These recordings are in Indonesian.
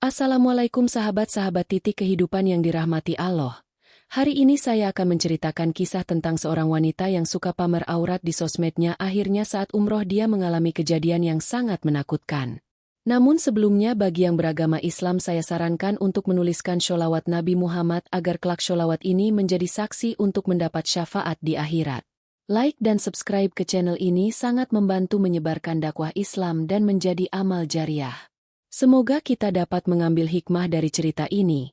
Assalamualaikum sahabat-sahabat titik kehidupan yang dirahmati Allah. Hari ini saya akan menceritakan kisah tentang seorang wanita yang suka pamer aurat di sosmednya. Akhirnya saat umroh dia mengalami kejadian yang sangat menakutkan. Namun sebelumnya bagi yang beragama Islam saya sarankan untuk menuliskan sholawat Nabi Muhammad agar kelak sholawat ini menjadi saksi untuk mendapat syafaat di akhirat. Like dan subscribe ke channel ini sangat membantu menyebarkan dakwah Islam dan menjadi amal jariah. Semoga kita dapat mengambil hikmah dari cerita ini.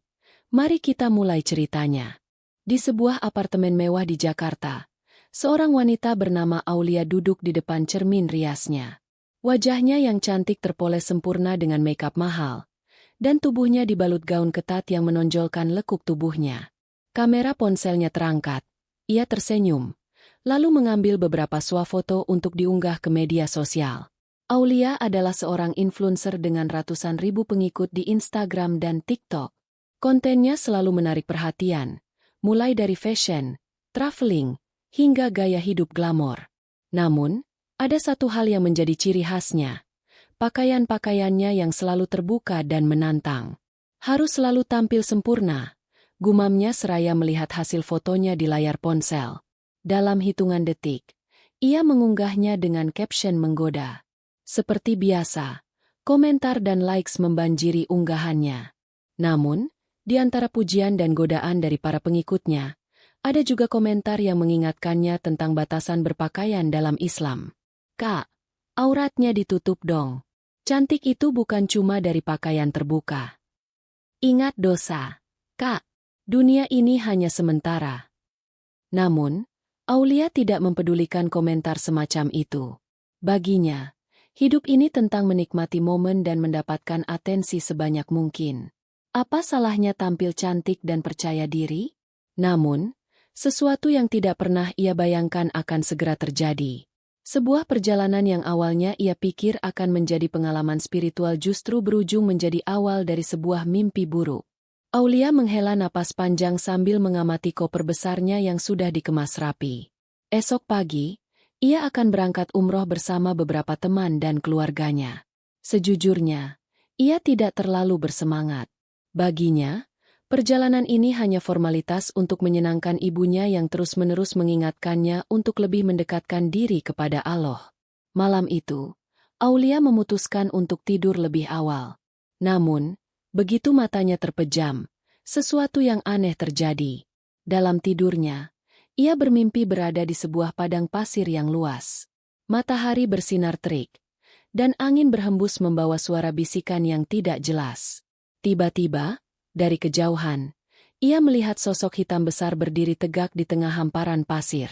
Mari kita mulai ceritanya. Di sebuah apartemen mewah di Jakarta, seorang wanita bernama Aulia duduk di depan cermin riasnya. Wajahnya yang cantik terpoles sempurna dengan makeup mahal, dan tubuhnya dibalut gaun ketat yang menonjolkan lekuk tubuhnya. Kamera ponselnya terangkat, ia tersenyum, lalu mengambil beberapa swafoto untuk diunggah ke media sosial. Aulia adalah seorang influencer dengan ratusan ribu pengikut di Instagram dan TikTok. Kontennya selalu menarik perhatian, mulai dari fashion, traveling, hingga gaya hidup glamor. Namun, ada satu hal yang menjadi ciri khasnya. Pakaian-pakaiannya yang selalu terbuka dan menantang. Harus selalu tampil sempurna, gumamnya seraya melihat hasil fotonya di layar ponsel. Dalam hitungan detik, ia mengunggahnya dengan caption menggoda. Seperti biasa, komentar dan likes membanjiri unggahannya. Namun, di antara pujian dan godaan dari para pengikutnya, ada juga komentar yang mengingatkannya tentang batasan berpakaian dalam Islam. "Kak, auratnya ditutup dong. Cantik itu bukan cuma dari pakaian terbuka. Ingat dosa. Kak, dunia ini hanya sementara." Namun, Aulia tidak mempedulikan komentar semacam itu. Baginya, hidup ini tentang menikmati momen dan mendapatkan atensi sebanyak mungkin. Apa salahnya tampil cantik dan percaya diri? Namun, sesuatu yang tidak pernah ia bayangkan akan segera terjadi. Sebuah perjalanan yang awalnya ia pikir akan menjadi pengalaman spiritual justru berujung menjadi awal dari sebuah mimpi buruk. Aulia menghela napas panjang sambil mengamati koper besarnya yang sudah dikemas rapi. Esok pagi, ia akan berangkat umroh bersama beberapa teman dan keluarganya. Sejujurnya, ia tidak terlalu bersemangat. Baginya, perjalanan ini hanya formalitas untuk menyenangkan ibunya yang terus-menerus mengingatkannya untuk lebih mendekatkan diri kepada Allah. Malam itu, Aulia memutuskan untuk tidur lebih awal. Namun, begitu matanya terpejam, sesuatu yang aneh terjadi. Dalam tidurnya, ia bermimpi berada di sebuah padang pasir yang luas. Matahari bersinar terik, dan angin berhembus membawa suara bisikan yang tidak jelas. Tiba-tiba, dari kejauhan, ia melihat sosok hitam besar berdiri tegak di tengah hamparan pasir.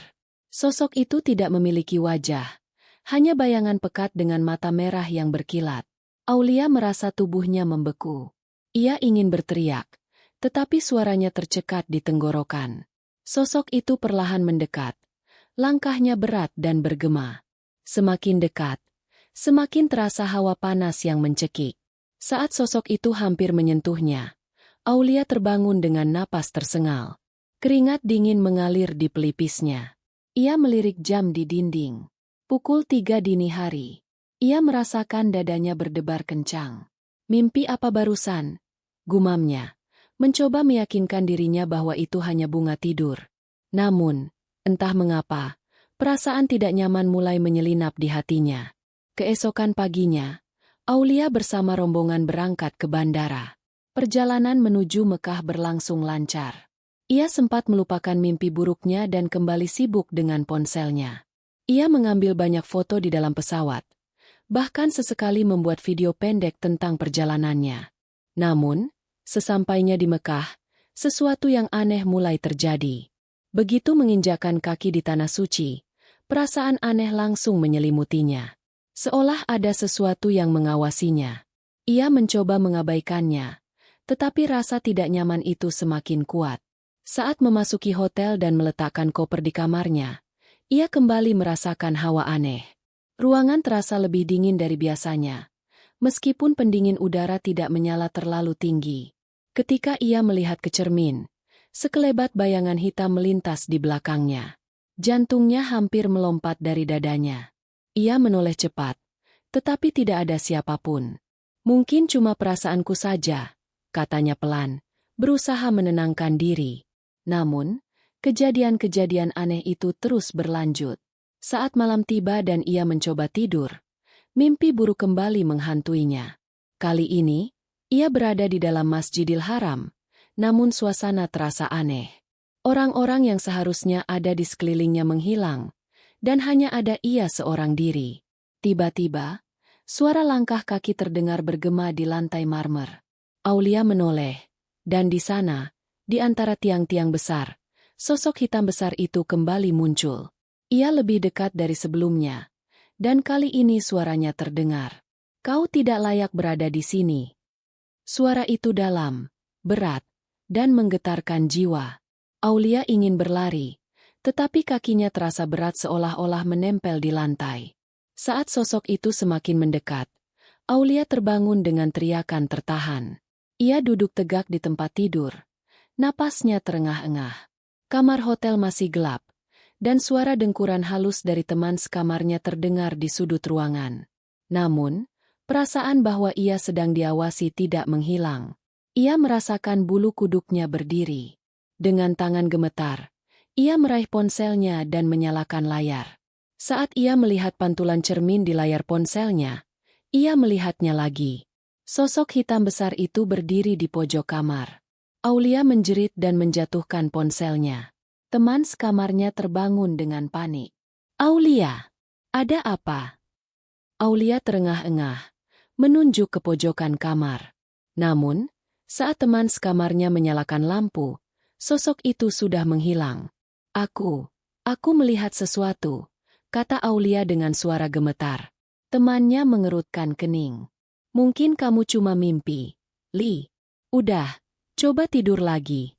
Sosok itu tidak memiliki wajah, hanya bayangan pekat dengan mata merah yang berkilat. Aulia merasa tubuhnya membeku. Ia ingin berteriak, tetapi suaranya tercekat di tenggorokan. Sosok itu perlahan mendekat. Langkahnya berat dan bergema. Semakin dekat, semakin terasa hawa panas yang mencekik. Saat sosok itu hampir menyentuhnya, Aulia terbangun dengan napas tersengal. Keringat dingin mengalir di pelipisnya. Ia melirik jam di dinding. Pukul 3 dini hari. Ia merasakan dadanya berdebar kencang. Mimpi apa barusan? Gumamnya. Mencoba meyakinkan dirinya bahwa itu hanya bunga tidur. Namun, entah mengapa, perasaan tidak nyaman mulai menyelinap di hatinya. Keesokan paginya, Aulia bersama rombongan berangkat ke bandara. Perjalanan menuju Mekah berlangsung lancar. Ia sempat melupakan mimpi buruknya dan kembali sibuk dengan ponselnya. Ia mengambil banyak foto di dalam pesawat, bahkan sesekali membuat video pendek tentang perjalanannya. Namun, sesampainya di Mekah, sesuatu yang aneh mulai terjadi. Begitu menginjakan kaki di tanah suci, perasaan aneh langsung menyelimutinya. Seolah ada sesuatu yang mengawasinya. Ia mencoba mengabaikannya, tetapi rasa tidak nyaman itu semakin kuat. Saat memasuki hotel dan meletakkan koper di kamarnya, ia kembali merasakan hawa aneh. Ruangan terasa lebih dingin dari biasanya, meskipun pendingin udara tidak menyala terlalu tinggi. Ketika ia melihat ke cermin, sekelebat bayangan hitam melintas di belakangnya. Jantungnya hampir melompat dari dadanya. Ia menoleh cepat, tetapi tidak ada siapapun. Mungkin cuma perasaanku saja, katanya pelan, berusaha menenangkan diri. Namun, kejadian-kejadian aneh itu terus berlanjut. Saat malam tiba dan ia mencoba tidur, mimpi buruk kembali menghantuinya. Kali ini, ia berada di dalam Masjidil Haram, namun suasana terasa aneh. Orang-orang yang seharusnya ada di sekelilingnya menghilang, dan hanya ada ia seorang diri. Tiba-tiba, suara langkah kaki terdengar bergema di lantai marmer. Aulia menoleh, dan di sana, di antara tiang-tiang besar, sosok hitam besar itu kembali muncul. Ia lebih dekat dari sebelumnya, dan kali ini suaranya terdengar. Kau tidak layak berada di sini. Suara itu dalam, berat, dan menggetarkan jiwa. Aulia ingin berlari, tetapi kakinya terasa berat seolah-olah menempel di lantai. Saat sosok itu semakin mendekat, Aulia terbangun dengan teriakan tertahan. Ia duduk tegak di tempat tidur. Napasnya terengah-engah. Kamar hotel masih gelap, dan suara dengkuran halus dari teman sekamarnya terdengar di sudut ruangan. Namun, perasaan bahwa ia sedang diawasi tidak menghilang. Ia merasakan bulu kuduknya berdiri. Dengan tangan gemetar, ia meraih ponselnya dan menyalakan layar. Saat ia melihat pantulan cermin di layar ponselnya, ia melihatnya lagi. Sosok hitam besar itu berdiri di pojok kamar. Aulia menjerit dan menjatuhkan ponselnya. Teman sekamarnya terbangun dengan panik. Aulia, ada apa? Aulia terengah-engah, menunjuk ke pojokan kamar. Namun, saat teman sekamarnya menyalakan lampu, sosok itu sudah menghilang. Aku melihat sesuatu, kata Aulia dengan suara gemetar. Temannya mengerutkan kening. Mungkin kamu cuma mimpi, Li. Udah, coba tidur lagi.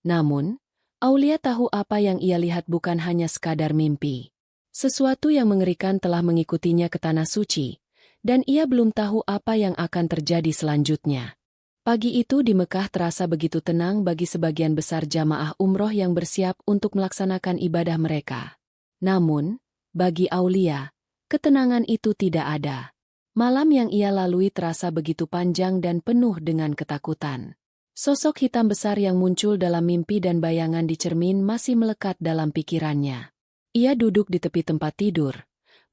Namun, Aulia tahu apa yang ia lihat bukan hanya sekadar mimpi. Sesuatu yang mengerikan telah mengikutinya ke tanah suci, dan ia belum tahu apa yang akan terjadi selanjutnya. Pagi itu di Mekah terasa begitu tenang bagi sebagian besar jamaah umroh yang bersiap untuk melaksanakan ibadah mereka. Namun, bagi Aulia, ketenangan itu tidak ada. Malam yang ia lalui terasa begitu panjang dan penuh dengan ketakutan. Sosok hitam besar yang muncul dalam mimpi dan bayangan di cermin masih melekat dalam pikirannya. Ia duduk di tepi tempat tidur,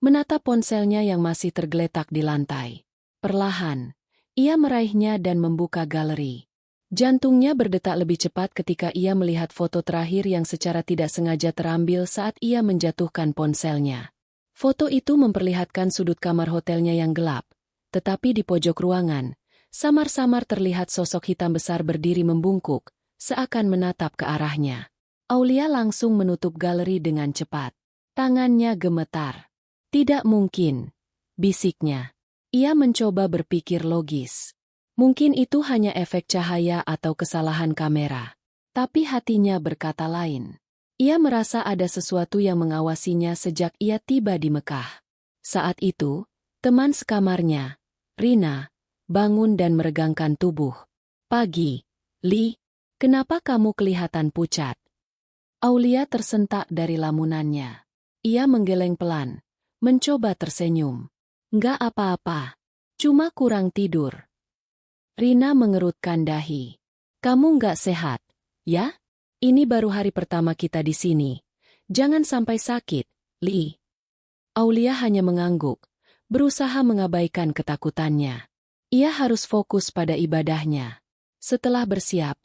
menatap ponselnya yang masih tergeletak di lantai. Perlahan, ia meraihnya dan membuka galeri. Jantungnya berdetak lebih cepat ketika ia melihat foto terakhir yang secara tidak sengaja terambil saat ia menjatuhkan ponselnya. Foto itu memperlihatkan sudut kamar hotelnya yang gelap, tetapi di pojok ruangan, samar-samar terlihat sosok hitam besar berdiri membungkuk, seakan menatap ke arahnya. Aulia langsung menutup galeri dengan cepat. Tangannya gemetar. Tidak mungkin, bisiknya. Ia mencoba berpikir logis. Mungkin itu hanya efek cahaya atau kesalahan kamera. Tapi hatinya berkata lain. Ia merasa ada sesuatu yang mengawasinya sejak ia tiba di Mekah. Saat itu, teman sekamarnya, Rina, bangun dan meregangkan tubuh. Pagi, Li, kenapa kamu kelihatan pucat? Aulia tersentak dari lamunannya. Ia menggeleng pelan, mencoba tersenyum. Nggak apa-apa, cuma kurang tidur. Rina mengerutkan dahi. Kamu nggak sehat, ya? Ini baru hari pertama kita di sini. Jangan sampai sakit, Li. Aulia hanya mengangguk, berusaha mengabaikan ketakutannya. Ia harus fokus pada ibadahnya. Setelah bersiap,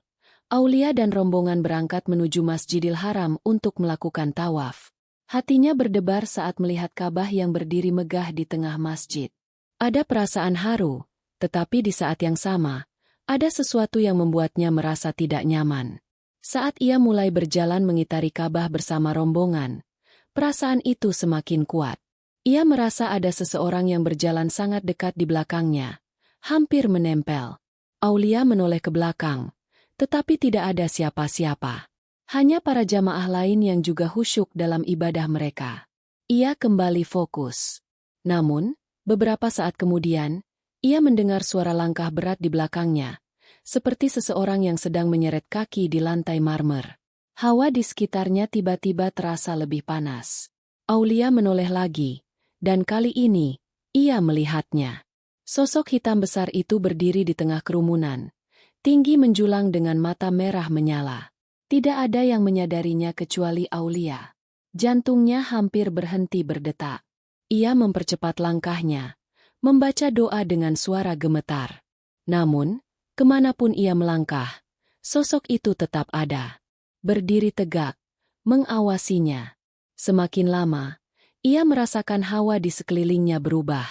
Aulia dan rombongan berangkat menuju Masjidil Haram untuk melakukan tawaf. Hatinya berdebar saat melihat Ka'bah yang berdiri megah di tengah masjid. Ada perasaan haru, tetapi di saat yang sama, ada sesuatu yang membuatnya merasa tidak nyaman. Saat ia mulai berjalan mengitari Ka'bah bersama rombongan, perasaan itu semakin kuat. Ia merasa ada seseorang yang berjalan sangat dekat di belakangnya, hampir menempel. Aulia menoleh ke belakang, tetapi tidak ada siapa-siapa. Hanya para jamaah lain yang juga khusyuk dalam ibadah mereka. Ia kembali fokus. Namun, beberapa saat kemudian, ia mendengar suara langkah berat di belakangnya, seperti seseorang yang sedang menyeret kaki di lantai marmer. Hawa di sekitarnya tiba-tiba terasa lebih panas. Aulia menoleh lagi, dan kali ini, ia melihatnya. Sosok hitam besar itu berdiri di tengah kerumunan, tinggi menjulang dengan mata merah menyala. Tidak ada yang menyadarinya kecuali Aulia. Jantungnya hampir berhenti berdetak. Ia mempercepat langkahnya, membaca doa dengan suara gemetar. Namun, kemanapun ia melangkah, sosok itu tetap ada. Berdiri tegak, mengawasinya. Semakin lama, ia merasakan hawa di sekelilingnya berubah.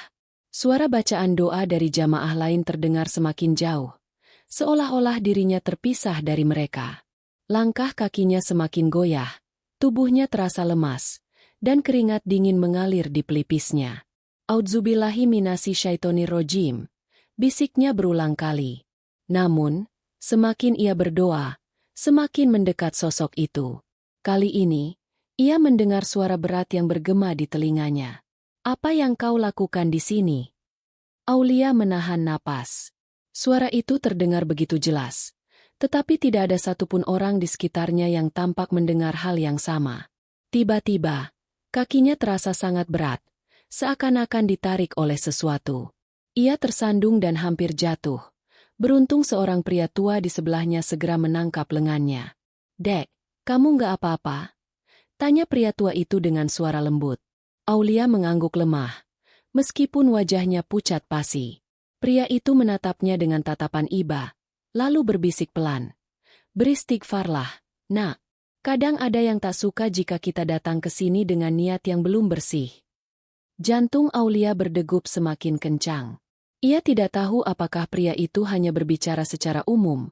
Suara bacaan doa dari jamaah lain terdengar semakin jauh, seolah-olah dirinya terpisah dari mereka. Langkah kakinya semakin goyah, tubuhnya terasa lemas, dan keringat dingin mengalir di pelipisnya. A'udzubillahi minasy syaithanir rajim, bisiknya berulang kali. Namun, semakin ia berdoa, semakin mendekat sosok itu. Kali ini, ia mendengar suara berat yang bergema di telinganya. Apa yang kau lakukan di sini? Aulia menahan napas. Suara itu terdengar begitu jelas, tetapi tidak ada satupun orang di sekitarnya yang tampak mendengar hal yang sama. Tiba-tiba, kakinya terasa sangat berat, seakan-akan ditarik oleh sesuatu. Ia tersandung dan hampir jatuh. Beruntung seorang pria tua di sebelahnya segera menangkap lengannya. "Dek, kamu nggak apa-apa?" tanya pria tua itu dengan suara lembut. Aulia mengangguk lemah, meskipun wajahnya pucat pasi. Pria itu menatapnya dengan tatapan iba, lalu berbisik pelan. "Beristighfarlah, nak. Kadang ada yang tak suka jika kita datang ke sini dengan niat yang belum bersih." Jantung Aulia berdegup semakin kencang. Ia tidak tahu apakah pria itu hanya berbicara secara umum,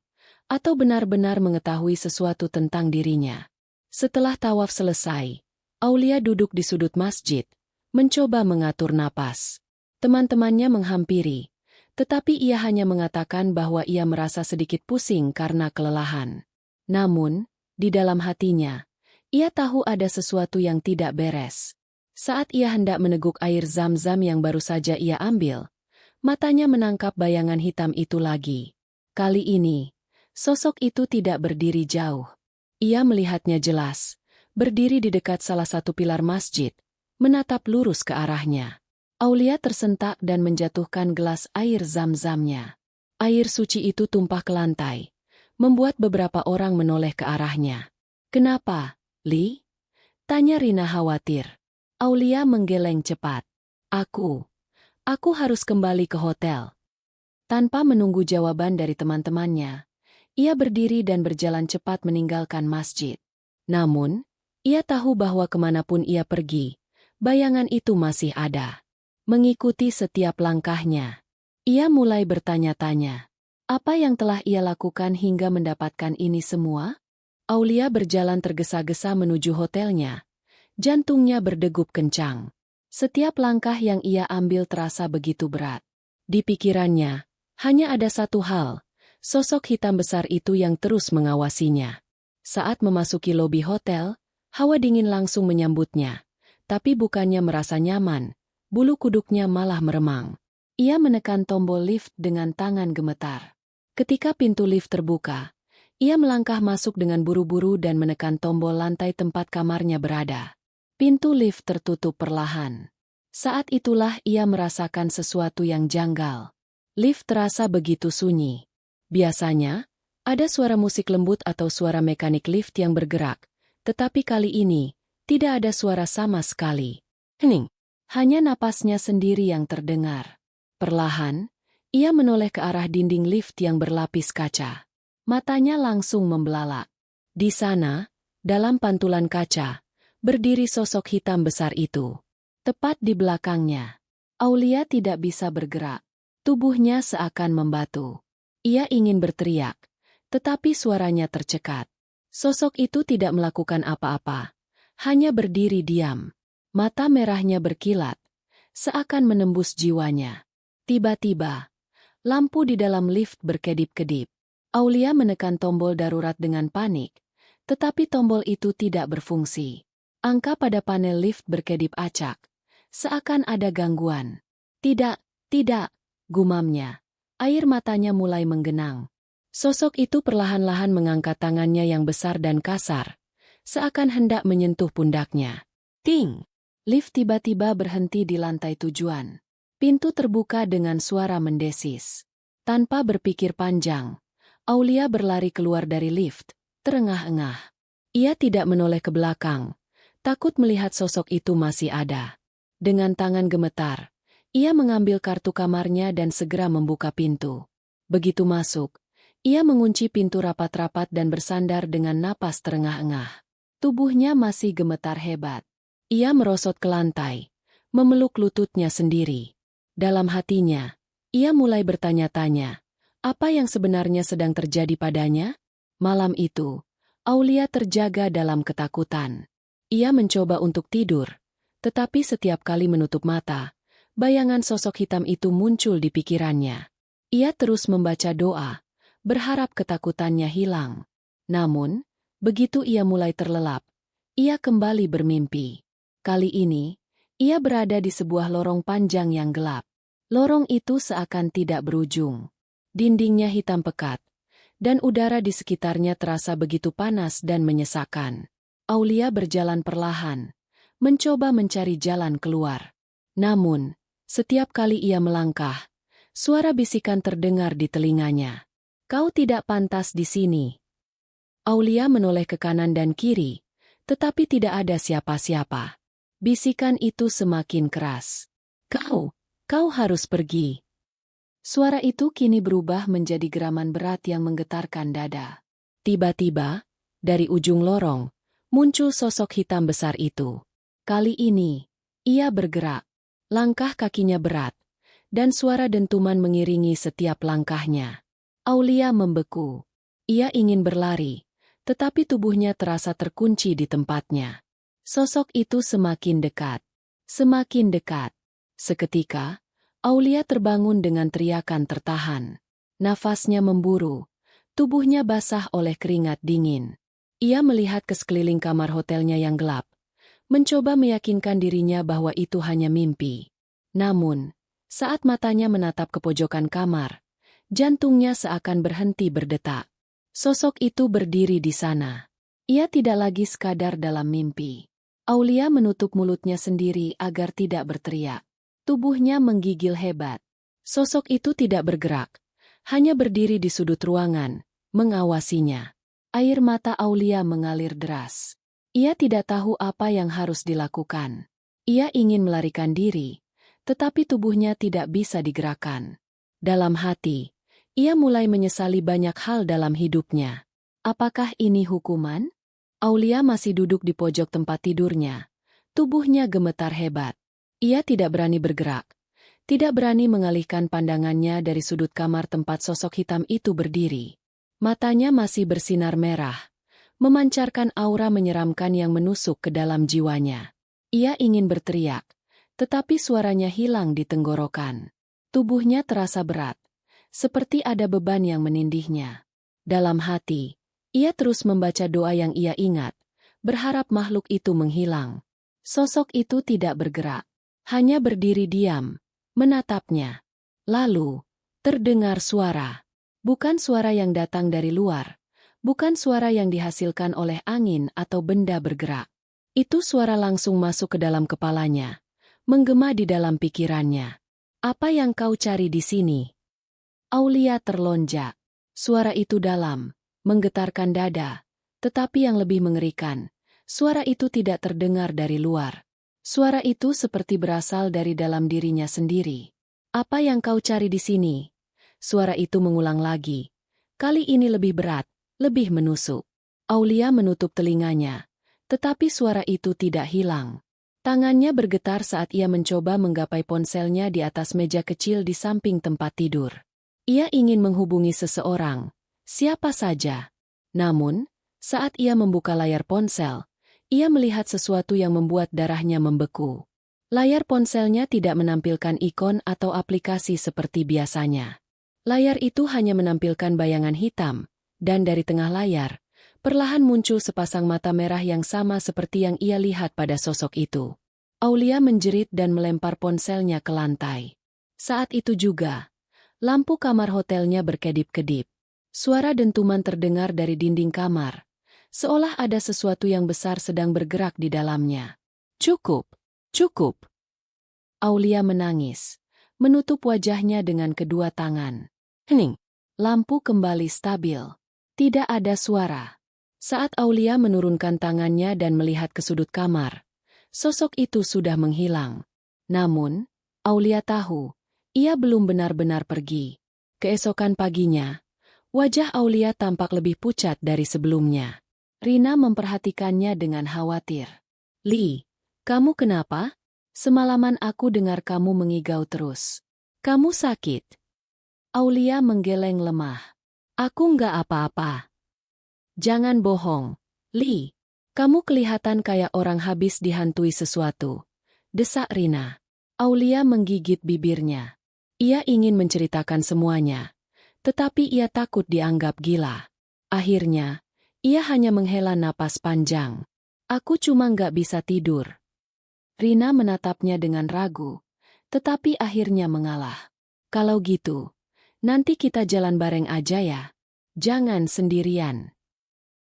atau benar-benar mengetahui sesuatu tentang dirinya. Setelah tawaf selesai, Aulia duduk di sudut masjid, mencoba mengatur napas. Teman-temannya menghampiri, tetapi ia hanya mengatakan bahwa ia merasa sedikit pusing karena kelelahan. Namun, di dalam hatinya, ia tahu ada sesuatu yang tidak beres. Saat ia hendak meneguk air zam-zam yang baru saja ia ambil, matanya menangkap bayangan hitam itu lagi. Kali ini, sosok itu tidak berdiri jauh. Ia melihatnya jelas, berdiri di dekat salah satu pilar masjid, menatap lurus ke arahnya. Aulia tersentak dan menjatuhkan gelas air zam-zamnya. Air suci itu tumpah ke lantai, membuat beberapa orang menoleh ke arahnya. "Kenapa, Li?" tanya Rina khawatir. Aulia menggeleng cepat. Aku harus kembali ke hotel." Tanpa menunggu jawaban dari teman-temannya, ia berdiri dan berjalan cepat meninggalkan masjid. Namun, ia tahu bahwa kemanapun ia pergi, bayangan itu masih ada. Mengikuti setiap langkahnya. Ia mulai bertanya-tanya, apa yang telah ia lakukan hingga mendapatkan ini semua? Aulia berjalan tergesa-gesa menuju hotelnya. Jantungnya berdegup kencang. Setiap langkah yang ia ambil terasa begitu berat. Di pikirannya, hanya ada satu hal, sosok hitam besar itu yang terus mengawasinya. Saat memasuki lobi hotel, hawa dingin langsung menyambutnya. Tapi bukannya merasa nyaman, bulu kuduknya malah meremang. Ia menekan tombol lift dengan tangan gemetar. Ketika pintu lift terbuka, ia melangkah masuk dengan buru-buru dan menekan tombol lantai tempat kamarnya berada. Pintu lift tertutup perlahan. Saat itulah ia merasakan sesuatu yang janggal. Lift terasa begitu sunyi. Biasanya, ada suara musik lembut atau suara mekanik lift yang bergerak, tetapi kali ini, tidak ada suara sama sekali. Hening. Hanya napasnya sendiri yang terdengar. Perlahan, ia menoleh ke arah dinding lift yang berlapis kaca. Matanya langsung membelalak. Di sana, dalam pantulan kaca, berdiri sosok hitam besar itu. Tepat di belakangnya, Aulia tidak bisa bergerak. Tubuhnya seakan membatu. Ia ingin berteriak, tetapi suaranya tercekat. Sosok itu tidak melakukan apa-apa. Hanya berdiri diam. Mata merahnya berkilat, seakan menembus jiwanya. Tiba-tiba, lampu di dalam lift berkedip-kedip. Aulia menekan tombol darurat dengan panik, tetapi tombol itu tidak berfungsi. Angka pada panel lift berkedip acak, seakan ada gangguan. Tidak, gumamnya. Air matanya mulai menggenang. Sosok itu perlahan-lahan mengangkat tangannya yang besar dan kasar, seakan hendak menyentuh pundaknya. Ting! Lift tiba-tiba berhenti di lantai tujuan. Pintu terbuka dengan suara mendesis. Tanpa berpikir panjang, Aulia berlari keluar dari lift, terengah-engah. Ia tidak menoleh ke belakang, takut melihat sosok itu masih ada. Dengan tangan gemetar, ia mengambil kartu kamarnya dan segera membuka pintu. Begitu masuk, ia mengunci pintu rapat-rapat dan bersandar dengan napas terengah-engah. Tubuhnya masih gemetar hebat. Ia merosot ke lantai, memeluk lututnya sendiri. Dalam hatinya, ia mulai bertanya-tanya, apa yang sebenarnya sedang terjadi padanya? Malam itu, Aulia terjaga dalam ketakutan. Ia mencoba untuk tidur, tetapi setiap kali menutup mata, bayangan sosok hitam itu muncul di pikirannya. Ia terus membaca doa, berharap ketakutannya hilang. Namun, begitu ia mulai terlelap, ia kembali bermimpi. Kali ini, ia berada di sebuah lorong panjang yang gelap. Lorong itu seakan tidak berujung. Dindingnya hitam pekat, dan udara di sekitarnya terasa begitu panas dan menyesakkan. Aulia berjalan perlahan, mencoba mencari jalan keluar. Namun, setiap kali ia melangkah, suara bisikan terdengar di telinganya. Kau tidak pantas di sini. Aulia menoleh ke kanan dan kiri, tetapi tidak ada siapa-siapa. Bisikan itu semakin keras. Kau harus pergi. Suara itu kini berubah menjadi geraman berat yang menggetarkan dada. Tiba-tiba, dari ujung lorong, muncul sosok hitam besar itu. Kali ini, ia bergerak. Langkah kakinya berat, dan suara dentuman mengiringi setiap langkahnya. Aulia membeku. Ia ingin berlari, tetapi tubuhnya terasa terkunci di tempatnya. Sosok itu semakin dekat. Semakin dekat. Seketika, Aulia terbangun dengan teriakan tertahan. Nafasnya memburu, tubuhnya basah oleh keringat dingin. Ia melihat ke sekeliling kamar hotelnya yang gelap, mencoba meyakinkan dirinya bahwa itu hanya mimpi. Namun, saat matanya menatap ke pojokan kamar, jantungnya seakan berhenti berdetak. Sosok itu berdiri di sana. Ia tidak lagi sekadar dalam mimpi. Aulia menutup mulutnya sendiri agar tidak berteriak. Tubuhnya menggigil hebat. Sosok itu tidak bergerak, hanya berdiri di sudut ruangan, mengawasinya. Air mata Aulia mengalir deras. Ia tidak tahu apa yang harus dilakukan. Ia ingin melarikan diri, tetapi tubuhnya tidak bisa digerakkan. Dalam hati, ia mulai menyesali banyak hal dalam hidupnya. Apakah ini hukuman? Aulia masih duduk di pojok tempat tidurnya. Tubuhnya gemetar hebat. Ia tidak berani bergerak, tidak berani mengalihkan pandangannya dari sudut kamar tempat sosok hitam itu berdiri. Matanya masih bersinar merah, memancarkan aura menyeramkan yang menusuk ke dalam jiwanya. Ia ingin berteriak, tetapi suaranya hilang di tenggorokan. Tubuhnya terasa berat, seperti ada beban yang menindihnya. Dalam hati, ia terus membaca doa yang ia ingat, berharap makhluk itu menghilang. Sosok itu tidak bergerak. Hanya berdiri diam, menatapnya. Lalu, terdengar suara. Bukan suara yang datang dari luar. Bukan suara yang dihasilkan oleh angin atau benda bergerak. Itu suara langsung masuk ke dalam kepalanya. Menggema di dalam pikirannya. Apa yang kau cari di sini? Aulia terlonjak. Suara itu dalam, menggetarkan dada. Tetapi yang lebih mengerikan, suara itu tidak terdengar dari luar. Suara itu seperti berasal dari dalam dirinya sendiri. Apa yang kau cari di sini? Suara itu mengulang lagi. Kali ini lebih berat, lebih menusuk. Aulia menutup telinganya, tetapi suara itu tidak hilang. Tangannya bergetar saat ia mencoba menggapai ponselnya di atas meja kecil di samping tempat tidur. Ia ingin menghubungi seseorang, siapa saja. Namun, saat ia membuka layar ponsel, ia melihat sesuatu yang membuat darahnya membeku. Layar ponselnya tidak menampilkan ikon atau aplikasi seperti biasanya. Layar itu hanya menampilkan bayangan hitam, dan dari tengah layar, perlahan muncul sepasang mata merah yang sama seperti yang ia lihat pada sosok itu. Aulia menjerit dan melempar ponselnya ke lantai. Saat itu juga, lampu kamar hotelnya berkedip-kedip. Suara dentuman terdengar dari dinding kamar. Seolah ada sesuatu yang besar sedang bergerak di dalamnya. Cukup, cukup. Aulia menangis, menutup wajahnya dengan kedua tangan. Hening. Lampu kembali stabil. Tidak ada suara. Saat Aulia menurunkan tangannya dan melihat ke sudut kamar, sosok itu sudah menghilang. Namun, Aulia tahu, ia belum benar-benar pergi. Keesokan paginya, wajah Aulia tampak lebih pucat dari sebelumnya. Rina memperhatikannya dengan khawatir. "Li, kamu kenapa? Semalaman aku dengar kamu mengigau terus. Kamu sakit?" Aulia menggeleng lemah. "Aku nggak apa-apa." "Jangan bohong, Li. Kamu kelihatan kayak orang habis dihantui sesuatu," desak Rina. Aulia menggigit bibirnya. Ia ingin menceritakan semuanya, tetapi ia takut dianggap gila. Akhirnya, ia hanya menghela napas panjang. "Aku cuma nggak bisa tidur." Rina menatapnya dengan ragu, tetapi akhirnya mengalah. "Kalau gitu, nanti kita jalan bareng aja ya. Jangan sendirian."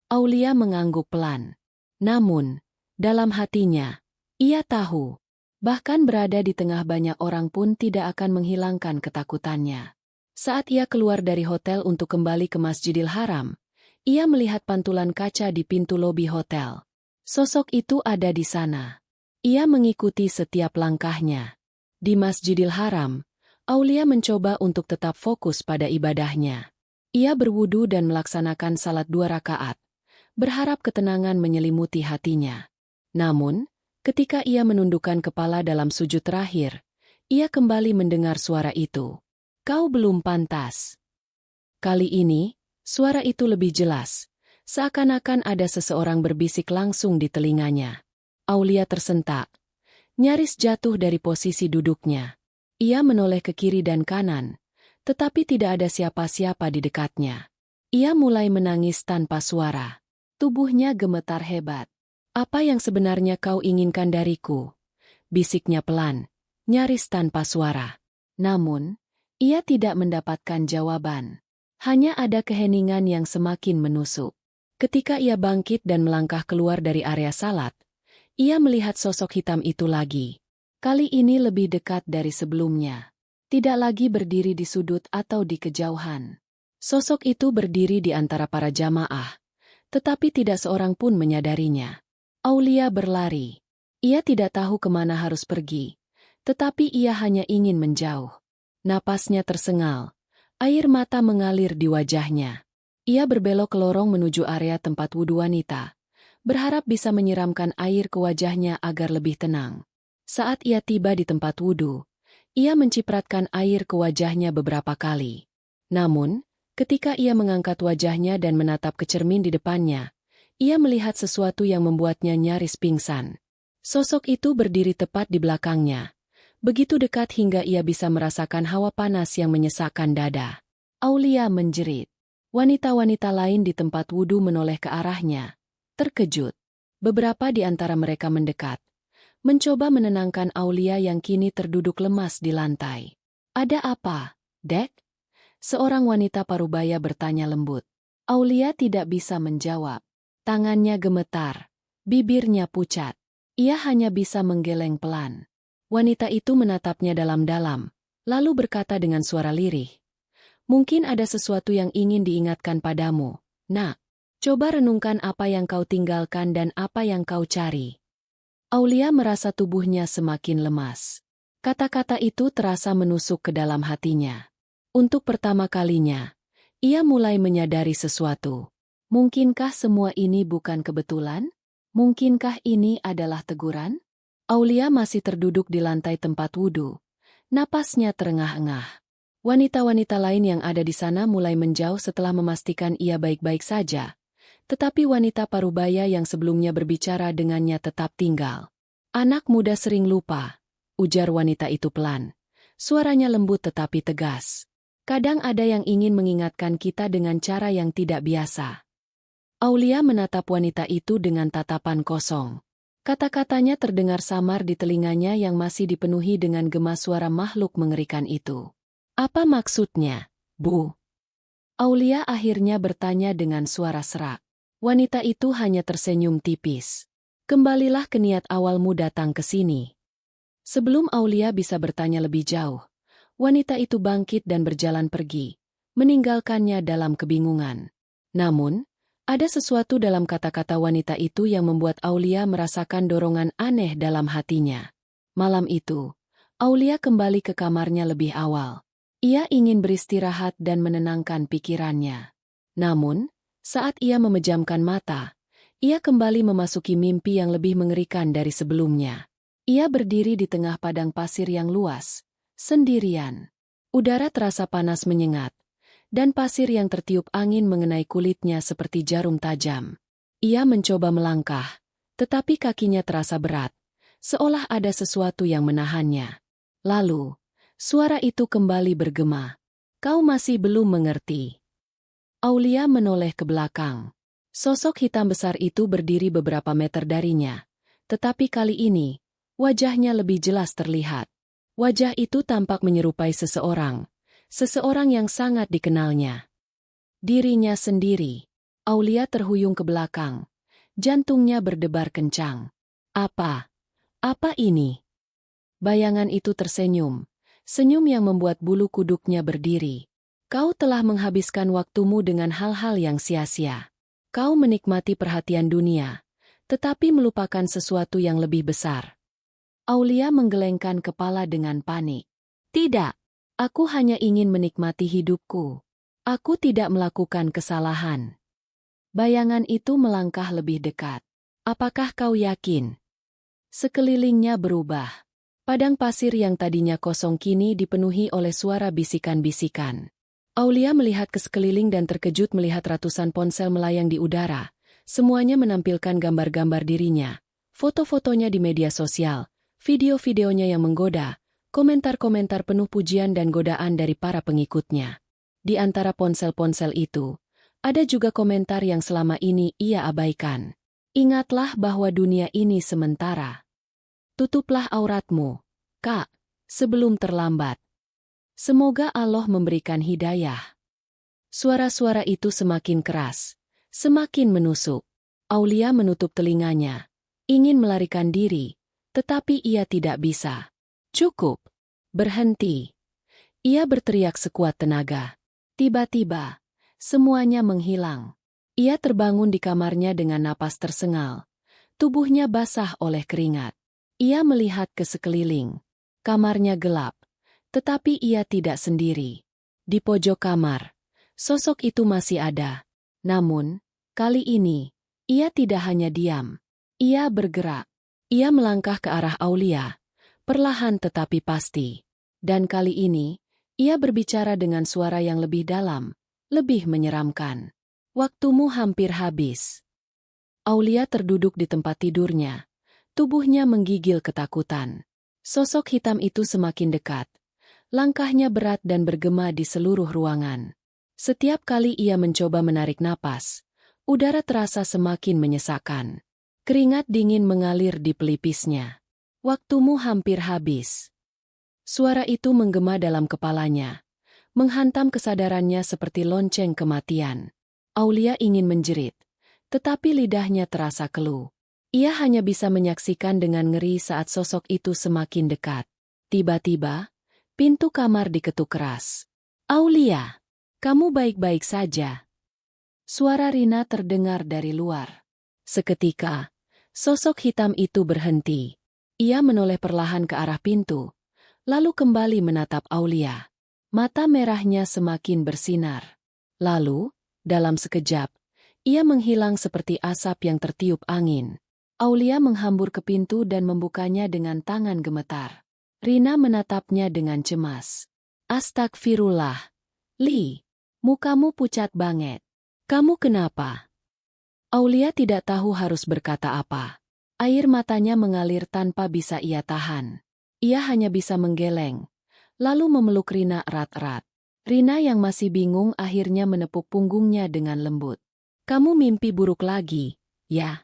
Aulia mengangguk pelan. Namun, dalam hatinya, ia tahu, bahkan berada di tengah banyak orang pun tidak akan menghilangkan ketakutannya. Saat ia keluar dari hotel untuk kembali ke Masjidil Haram, ia melihat pantulan kaca di pintu lobi hotel. Sosok itu ada di sana. Ia mengikuti setiap langkahnya. Di Masjidil Haram, Aulia mencoba untuk tetap fokus pada ibadahnya. Ia berwudu dan melaksanakan salat 2 rakaat, berharap ketenangan menyelimuti hatinya. Namun, ketika ia menundukkan kepala dalam sujud terakhir, ia kembali mendengar suara itu. "Kau belum pantas." Kali ini, suara itu lebih jelas, seakan-akan ada seseorang berbisik langsung di telinganya. Aulia tersentak, nyaris jatuh dari posisi duduknya. Ia menoleh ke kiri dan kanan, tetapi tidak ada siapa-siapa di dekatnya. Ia mulai menangis tanpa suara. Tubuhnya gemetar hebat. "Apa yang sebenarnya kau inginkan dariku?" bisiknya pelan, nyaris tanpa suara. Namun, ia tidak mendapatkan jawaban. Hanya ada keheningan yang semakin menusuk. Ketika ia bangkit dan melangkah keluar dari area salat, ia melihat sosok hitam itu lagi. Kali ini lebih dekat dari sebelumnya. Tidak lagi berdiri di sudut atau di kejauhan. Sosok itu berdiri di antara para jamaah, tetapi tidak seorang pun menyadarinya. Aulia berlari. Ia tidak tahu kemana harus pergi, tetapi ia hanya ingin menjauh. Napasnya tersengal, air mata mengalir di wajahnya. Ia berbelok ke lorong menuju area tempat wudu wanita, berharap bisa menyiramkan air ke wajahnya agar lebih tenang. Saat ia tiba di tempat wudu, ia mencipratkan air ke wajahnya beberapa kali. Namun, ketika ia mengangkat wajahnya dan menatap ke cermin di depannya, ia melihat sesuatu yang membuatnya nyaris pingsan. Sosok itu berdiri tepat di belakangnya, begitu dekat hingga ia bisa merasakan hawa panas yang menyesakkan dada. Aulia menjerit. Wanita-wanita lain di tempat wudu menoleh ke arahnya, terkejut. Beberapa di antara mereka mendekat, mencoba menenangkan Aulia yang kini terduduk lemas di lantai. "Ada apa, Dek?" Seorang wanita parubaya bertanya lembut. Aulia tidak bisa menjawab. Tangannya gemetar, bibirnya pucat. Ia hanya bisa menggeleng pelan. Wanita itu menatapnya dalam-dalam, lalu berkata dengan suara lirih, "Mungkin ada sesuatu yang ingin diingatkan padamu, Nak. Coba renungkan apa yang kau tinggalkan dan apa yang kau cari." Aulia merasa tubuhnya semakin lemas. Kata-kata itu terasa menusuk ke dalam hatinya. Untuk pertama kalinya, ia mulai menyadari sesuatu. Mungkinkah semua ini bukan kebetulan? Mungkinkah ini adalah teguran? Aulia masih terduduk di lantai tempat wudu. Napasnya terengah-engah. Wanita-wanita lain yang ada di sana mulai menjauh setelah memastikan ia baik-baik saja. Tetapi wanita parubaya yang sebelumnya berbicara dengannya tetap tinggal. "Anak muda sering lupa," ujar wanita itu pelan. Suaranya lembut tetapi tegas. "Kadang ada yang ingin mengingatkan kita dengan cara yang tidak biasa." Aulia menatap wanita itu dengan tatapan kosong. Kata-katanya terdengar samar di telinganya yang masih dipenuhi dengan gema suara makhluk mengerikan itu. "Apa maksudnya, Bu?" Aulia akhirnya bertanya dengan suara serak. Wanita itu hanya tersenyum tipis. "Kembalilah ke niat awalmu datang ke sini." Sebelum Aulia bisa bertanya lebih jauh, Wanita itu bangkit dan berjalan pergi, meninggalkannya dalam kebingungan. Namun, ada sesuatu dalam kata-kata wanita itu yang membuat Aulia merasakan dorongan aneh dalam hatinya. Malam itu, Aulia kembali ke kamarnya lebih awal. Ia ingin beristirahat dan menenangkan pikirannya. Namun, saat ia memejamkan mata, ia kembali memasuki mimpi yang lebih mengerikan dari sebelumnya. Ia berdiri di tengah padang pasir yang luas, sendirian. Udara terasa panas menyengat, dan pasir yang tertiup angin mengenai kulitnya seperti jarum tajam. Ia mencoba melangkah, tetapi kakinya terasa berat, seolah ada sesuatu yang menahannya. Lalu, suara itu kembali bergema. Kau masih belum mengerti. Aulia menoleh ke belakang. Sosok hitam besar itu berdiri beberapa meter darinya, tetapi kali ini, wajahnya lebih jelas terlihat. Wajah itu tampak menyerupai seseorang yang sangat dikenalnya. Dirinya sendiri. Aulia terhuyung ke belakang. Jantungnya berdebar kencang. Apa ini? Bayangan itu tersenyum. Senyum yang membuat bulu kuduknya berdiri. Kau telah menghabiskan waktumu dengan hal-hal yang sia-sia. Kau menikmati perhatian dunia, tetapi melupakan sesuatu yang lebih besar. Aulia menggelengkan kepala dengan panik. Tidak, aku hanya ingin menikmati hidupku. Aku tidak melakukan kesalahan. Bayangan itu melangkah lebih dekat. Apakah kau yakin? Sekelilingnya berubah. Padang pasir yang tadinya kosong kini dipenuhi oleh suara bisikan-bisikan. Aulia melihat ke sekeliling dan terkejut melihat ratusan ponsel melayang di udara. Semuanya menampilkan gambar-gambar dirinya, foto-fotonya di media sosial, video-videonya yang menggoda, komentar-komentar penuh pujian dan godaan dari para pengikutnya. Di antara ponsel-ponsel itu, ada juga komentar yang selama ini ia abaikan. Ingatlah bahwa dunia ini sementara. Tutuplah auratmu, Kak, sebelum terlambat. Semoga Allah memberikan hidayah. Suara-suara itu semakin keras, semakin menusuk. Aulia menutup telinganya, ingin melarikan diri, tetapi ia tidak bisa. Cukup. Berhenti. Ia berteriak sekuat tenaga. Tiba-tiba, semuanya menghilang. Ia terbangun di kamarnya dengan napas tersengal. Tubuhnya basah oleh keringat. Ia melihat ke sekeliling. Kamarnya gelap. Tetapi ia tidak sendiri. Di pojok kamar, sosok itu masih ada. Namun, kali ini, ia tidak hanya diam. Ia bergerak. Ia melangkah ke arah Aulia, perlahan tetapi pasti. Dan kali ini, ia berbicara dengan suara yang lebih dalam, lebih menyeramkan. Waktumu hampir habis. Aulia terduduk di tempat tidurnya. Tubuhnya menggigil ketakutan. Sosok hitam itu semakin dekat. Langkahnya berat dan bergema di seluruh ruangan. Setiap kali ia mencoba menarik napas, udara terasa semakin menyesakkan. Keringat dingin mengalir di pelipisnya. Waktumu hampir habis. Suara itu menggema dalam kepalanya, menghantam kesadarannya seperti lonceng kematian. Aulia ingin menjerit, tetapi lidahnya terasa keluh. Ia hanya bisa menyaksikan dengan ngeri saat sosok itu semakin dekat. Tiba-tiba, pintu kamar diketuk keras. Aulia, kamu baik-baik saja? Suara Rina terdengar dari luar. Seketika, sosok hitam itu berhenti. Ia menoleh perlahan ke arah pintu, lalu kembali menatap Aulia. Mata merahnya semakin bersinar. Lalu, dalam sekejap, ia menghilang seperti asap yang tertiup angin. Aulia menghambur ke pintu dan membukanya dengan tangan gemetar. Rina menatapnya dengan cemas. Astagfirullah. Li, mukamu pucat banget. Kamu kenapa? Aulia tidak tahu harus berkata apa. Air matanya mengalir tanpa bisa ia tahan. Ia hanya bisa menggeleng, lalu memeluk Rina erat-erat. Rina yang masih bingung akhirnya menepuk punggungnya dengan lembut. Kamu mimpi buruk lagi, ya?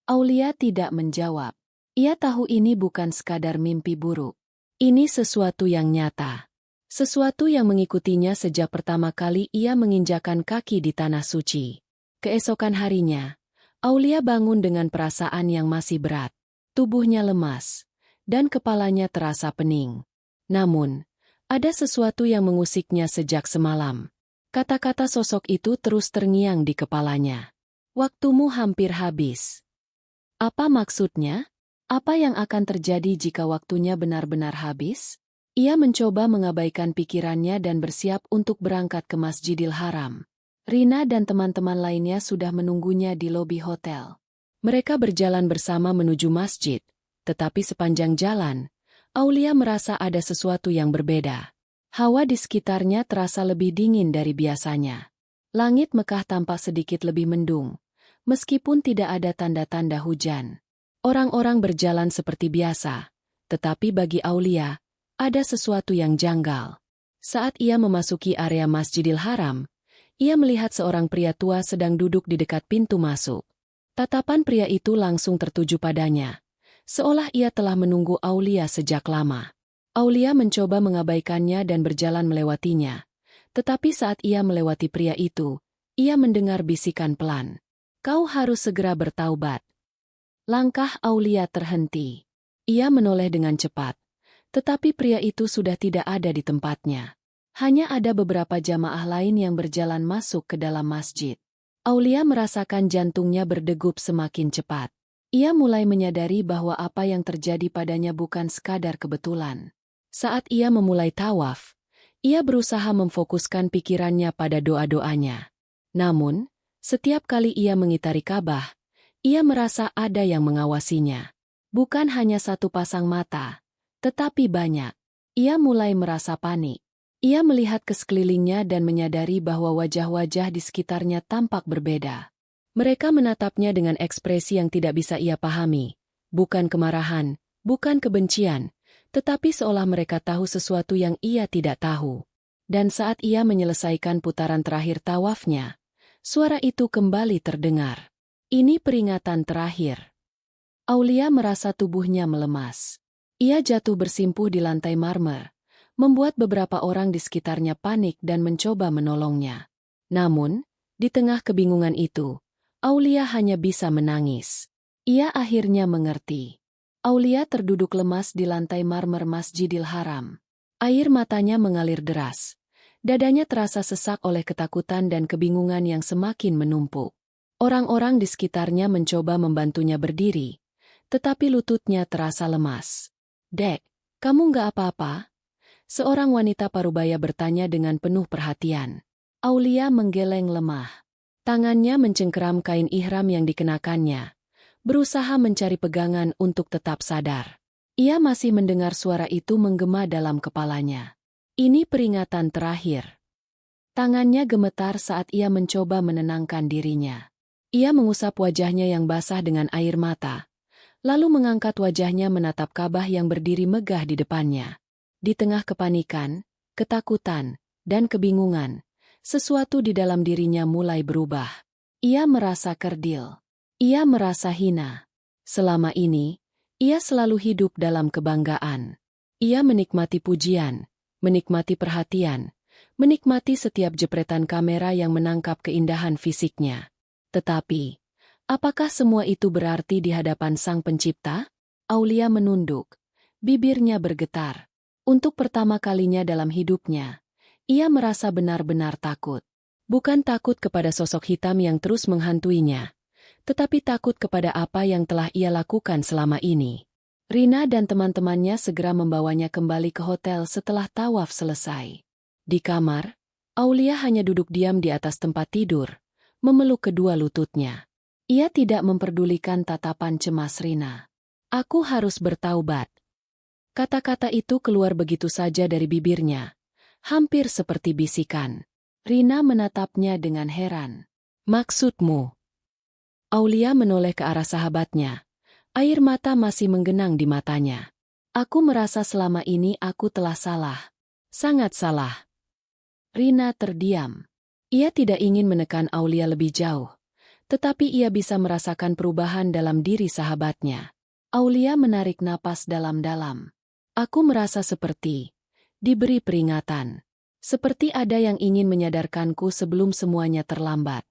Aulia tidak menjawab. Ia tahu ini bukan sekadar mimpi buruk. Ini sesuatu yang nyata. Sesuatu yang mengikutinya sejak pertama kali ia menginjakan kaki di tanah suci. Keesokan harinya, Aulia bangun dengan perasaan yang masih berat. Tubuhnya lemas, dan kepalanya terasa pening. Namun, Ada sesuatu yang mengusiknya sejak semalam. Kata-kata sosok itu terus terngiang di kepalanya. Waktumu hampir habis. Apa maksudnya? Apa yang akan terjadi jika waktunya benar-benar habis? Ia mencoba mengabaikan pikirannya dan bersiap untuk berangkat ke Masjidil Haram. Rina dan teman-teman lainnya sudah menunggunya di lobi hotel. Mereka berjalan bersama menuju masjid, tetapi sepanjang jalan, Aulia merasa ada sesuatu yang berbeda. Hawa di sekitarnya terasa lebih dingin dari biasanya. Langit Mekah tampak sedikit lebih mendung, meskipun tidak ada tanda-tanda hujan. Orang-orang berjalan seperti biasa, tetapi bagi Aulia, ada sesuatu yang janggal. Saat ia memasuki area Masjidil Haram, ia melihat seorang pria tua sedang duduk di dekat pintu masuk. Tatapan pria itu langsung tertuju padanya, seolah ia telah menunggu Aulia sejak lama. Aulia mencoba mengabaikannya dan berjalan melewatinya. Tetapi saat ia melewati pria itu, ia mendengar bisikan pelan. Kau harus segera bertaubat. Langkah Aulia terhenti. Ia menoleh dengan cepat. Tetapi pria itu sudah tidak ada di tempatnya. Hanya ada beberapa jamaah lain yang berjalan masuk ke dalam masjid. Aulia merasakan jantungnya berdegup semakin cepat. Ia mulai menyadari bahwa apa yang terjadi padanya bukan sekadar kebetulan. Saat ia memulai tawaf, ia berusaha memfokuskan pikirannya pada doa-doanya. Namun, setiap kali ia mengitari Ka'bah, ia merasa ada yang mengawasinya. Bukan hanya satu pasang mata, tetapi banyak. Ia mulai merasa panik. Ia melihat ke sekelilingnya dan menyadari bahwa wajah-wajah di sekitarnya tampak berbeda. Mereka menatapnya dengan ekspresi yang tidak bisa ia pahami. Bukan kemarahan, bukan kebencian, tetapi seolah mereka tahu sesuatu yang ia tidak tahu. Dan saat ia menyelesaikan putaran terakhir tawafnya, suara itu kembali terdengar. Ini peringatan terakhir. Aulia merasa tubuhnya melemas. Ia jatuh bersimpuh di lantai marmer, membuat beberapa orang di sekitarnya panik dan mencoba menolongnya. Namun, di tengah kebingungan itu, Aulia hanya bisa menangis. Ia akhirnya mengerti. Aulia terduduk lemas di lantai marmer Masjidil Haram. Air matanya mengalir deras. Dadanya terasa sesak oleh ketakutan dan kebingungan yang semakin menumpuk. Orang-orang di sekitarnya mencoba membantunya berdiri, tetapi lututnya terasa lemas. Dek, kamu nggak apa-apa? Seorang wanita parubaya bertanya dengan penuh perhatian. Aulia menggeleng lemah. Tangannya mencengkeram kain ihram yang dikenakannya, berusaha mencari pegangan untuk tetap sadar. Ia masih mendengar suara itu menggema dalam kepalanya. Ini peringatan terakhir. Tangannya gemetar saat ia mencoba menenangkan dirinya. Ia mengusap wajahnya yang basah dengan air mata, lalu mengangkat wajahnya menatap Ka'bah yang berdiri megah di depannya. Di tengah kepanikan, ketakutan, dan kebingungan, sesuatu di dalam dirinya mulai berubah. Ia merasa kerdil. Ia merasa hina. Selama ini, ia selalu hidup dalam kebanggaan. Ia menikmati pujian, menikmati perhatian, menikmati setiap jepretan kamera yang menangkap keindahan fisiknya. Tetapi, apakah semua itu berarti di hadapan Sang Pencipta? Aulia menunduk. Bibirnya bergetar. Untuk pertama kalinya dalam hidupnya, ia merasa benar-benar takut. Bukan takut kepada sosok hitam yang terus menghantuinya, tetapi takut kepada apa yang telah ia lakukan selama ini. Rina dan teman-temannya segera membawanya kembali ke hotel setelah tawaf selesai. Di kamar, Aulia hanya duduk diam di atas tempat tidur, memeluk kedua lututnya. Ia tidak memperdulikan tatapan cemas Rina. Aku harus bertaubat. Kata-kata itu keluar begitu saja dari bibirnya, hampir seperti bisikan. Rina menatapnya dengan heran. Maksudmu? Aulia menoleh ke arah sahabatnya. Air mata masih menggenang di matanya. Aku merasa selama ini aku telah salah. Sangat salah. Rina terdiam. Ia tidak ingin menekan Aulia lebih jauh, tetapi ia bisa merasakan perubahan dalam diri sahabatnya. Aulia menarik napas dalam-dalam. Aku merasa seperti diberi peringatan. Seperti ada yang ingin menyadarkanku sebelum semuanya terlambat.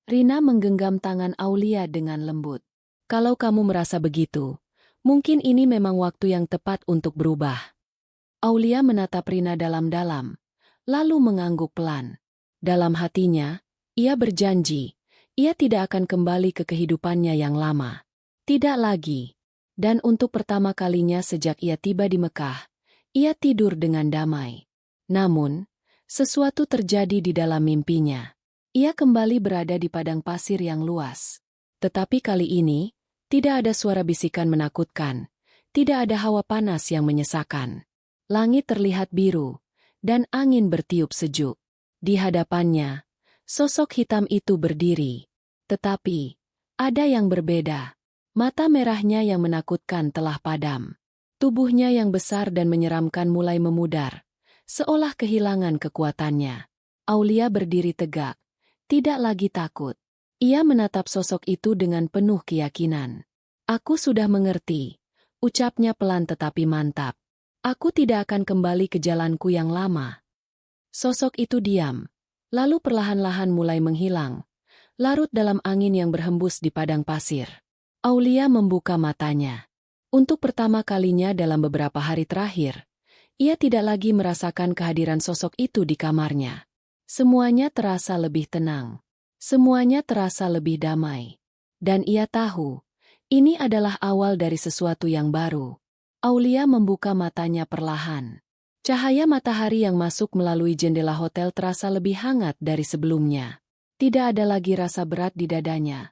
Rina menggenggam tangan Aulia dengan lembut. Kalau kamu merasa begitu, mungkin ini memang waktu yang tepat untuk berubah. Aulia menatap Rina dalam-dalam, lalu mengangguk pelan. Dalam hatinya, ia berjanji, ia tidak akan kembali ke kehidupannya yang lama. Tidak lagi. Dan untuk pertama kalinya sejak ia tiba di Mekah, ia tidur dengan damai. Namun, sesuatu terjadi di dalam mimpinya. Ia kembali berada di padang pasir yang luas. Tetapi kali ini, tidak ada suara bisikan menakutkan, tidak ada hawa panas yang menyesakan. Langit terlihat biru, dan angin bertiup sejuk. Di hadapannya, sosok hitam itu berdiri. Tetapi, ada yang berbeda. Mata merahnya yang menakutkan telah padam. Tubuhnya yang besar dan menyeramkan mulai memudar, seolah kehilangan kekuatannya. Aulia berdiri tegak, tidak lagi takut. Ia menatap sosok itu dengan penuh keyakinan. Aku sudah mengerti, ucapnya pelan tetapi mantap. Aku tidak akan kembali ke jalanku yang lama. Sosok itu diam, lalu perlahan-lahan mulai menghilang, larut dalam angin yang berhembus di padang pasir. Aulia membuka matanya. Untuk pertama kalinya dalam beberapa hari terakhir, ia tidak lagi merasakan kehadiran sosok itu di kamarnya. Semuanya terasa lebih tenang. Semuanya terasa lebih damai. Dan ia tahu, ini adalah awal dari sesuatu yang baru. Aulia membuka matanya perlahan. Cahaya matahari yang masuk melalui jendela hotel terasa lebih hangat dari sebelumnya. Tidak ada lagi rasa berat di dadanya.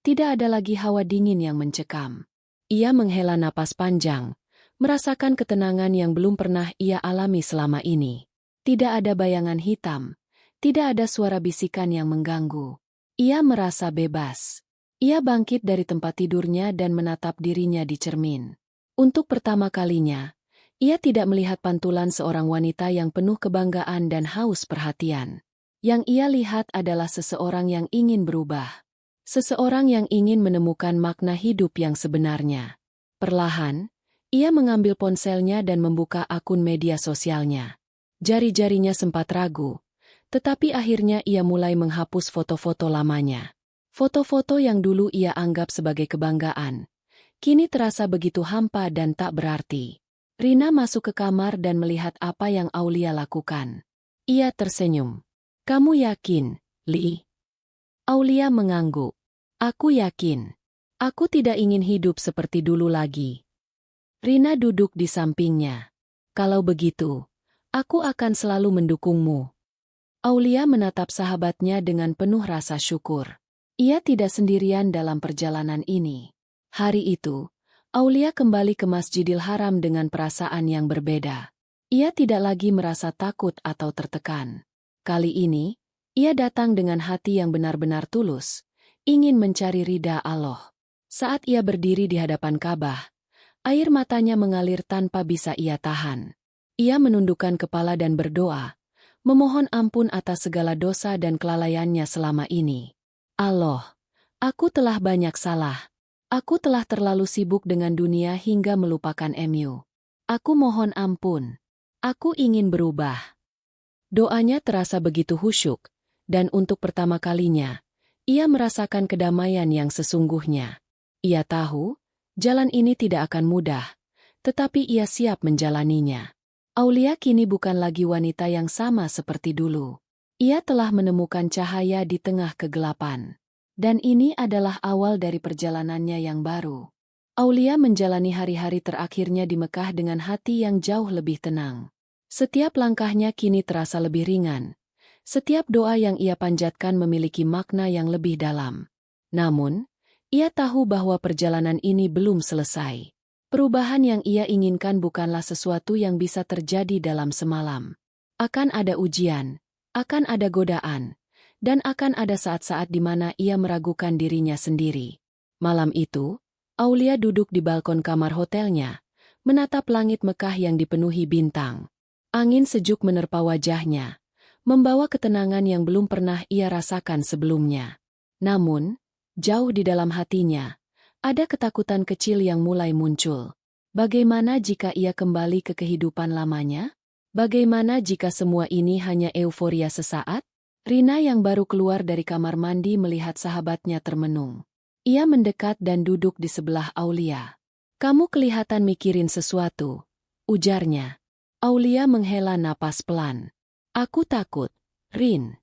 Tidak ada lagi hawa dingin yang mencekam. Ia menghela napas panjang, merasakan ketenangan yang belum pernah ia alami selama ini. Tidak ada bayangan hitam. Tidak ada suara bisikan yang mengganggu. Ia merasa bebas. Ia bangkit dari tempat tidurnya dan menatap dirinya di cermin. Untuk pertama kalinya, ia tidak melihat pantulan seorang wanita yang penuh kebanggaan dan haus perhatian. Yang ia lihat adalah seseorang yang ingin berubah. Seseorang yang ingin menemukan makna hidup yang sebenarnya. Perlahan, ia mengambil ponselnya dan membuka akun media sosialnya. Jari-jarinya sempat ragu, tetapi akhirnya ia mulai menghapus foto-foto lamanya. Foto-foto yang dulu ia anggap sebagai kebanggaan, kini terasa begitu hampa dan tak berarti. Rina masuk ke kamar dan melihat apa yang Aulia lakukan. Ia tersenyum. Kamu yakin, Li? Aulia mengangguk. Aku yakin. Aku tidak ingin hidup seperti dulu lagi. Rina duduk di sampingnya. Kalau begitu, aku akan selalu mendukungmu. Aulia menatap sahabatnya dengan penuh rasa syukur. Ia tidak sendirian dalam perjalanan ini. Hari itu, Aulia kembali ke Masjidil Haram dengan perasaan yang berbeda. Ia tidak lagi merasa takut atau tertekan. Kali ini, ia datang dengan hati yang benar-benar tulus, ingin mencari ridha Allah. Saat ia berdiri di hadapan Ka'bah, air matanya mengalir tanpa bisa ia tahan. Ia menundukkan kepala dan berdoa, memohon ampun atas segala dosa dan kelalaiannya selama ini. Allah, aku telah banyak salah. Aku telah terlalu sibuk dengan dunia hingga melupakan MU. Aku mohon ampun. Aku ingin berubah. Doanya terasa begitu khusyuk, dan untuk pertama kalinya, ia merasakan kedamaian yang sesungguhnya. Ia tahu, jalan ini tidak akan mudah, tetapi ia siap menjalaninya. Aulia kini bukan lagi wanita yang sama seperti dulu. Ia telah menemukan cahaya di tengah kegelapan. Dan ini adalah awal dari perjalanannya yang baru. Aulia menjalani hari-hari terakhirnya di Mekah dengan hati yang jauh lebih tenang. Setiap langkahnya kini terasa lebih ringan. Setiap doa yang ia panjatkan memiliki makna yang lebih dalam. Namun, ia tahu bahwa perjalanan ini belum selesai. Perubahan yang ia inginkan bukanlah sesuatu yang bisa terjadi dalam semalam. Akan ada ujian, akan ada godaan, dan akan ada saat-saat di mana ia meragukan dirinya sendiri. Malam itu, Aulia duduk di balkon kamar hotelnya, menatap langit Mekah yang dipenuhi bintang. Angin sejuk menerpa wajahnya, membawa ketenangan yang belum pernah ia rasakan sebelumnya. Namun, jauh di dalam hatinya, ada ketakutan kecil yang mulai muncul. Bagaimana jika ia kembali ke kehidupan lamanya? Bagaimana jika semua ini hanya euforia sesaat? Rina yang baru keluar dari kamar mandi melihat sahabatnya termenung. Ia mendekat dan duduk di sebelah Aulia. Kamu kelihatan mikirin sesuatu, ujarnya. Aulia menghela napas pelan. Aku takut, Rin.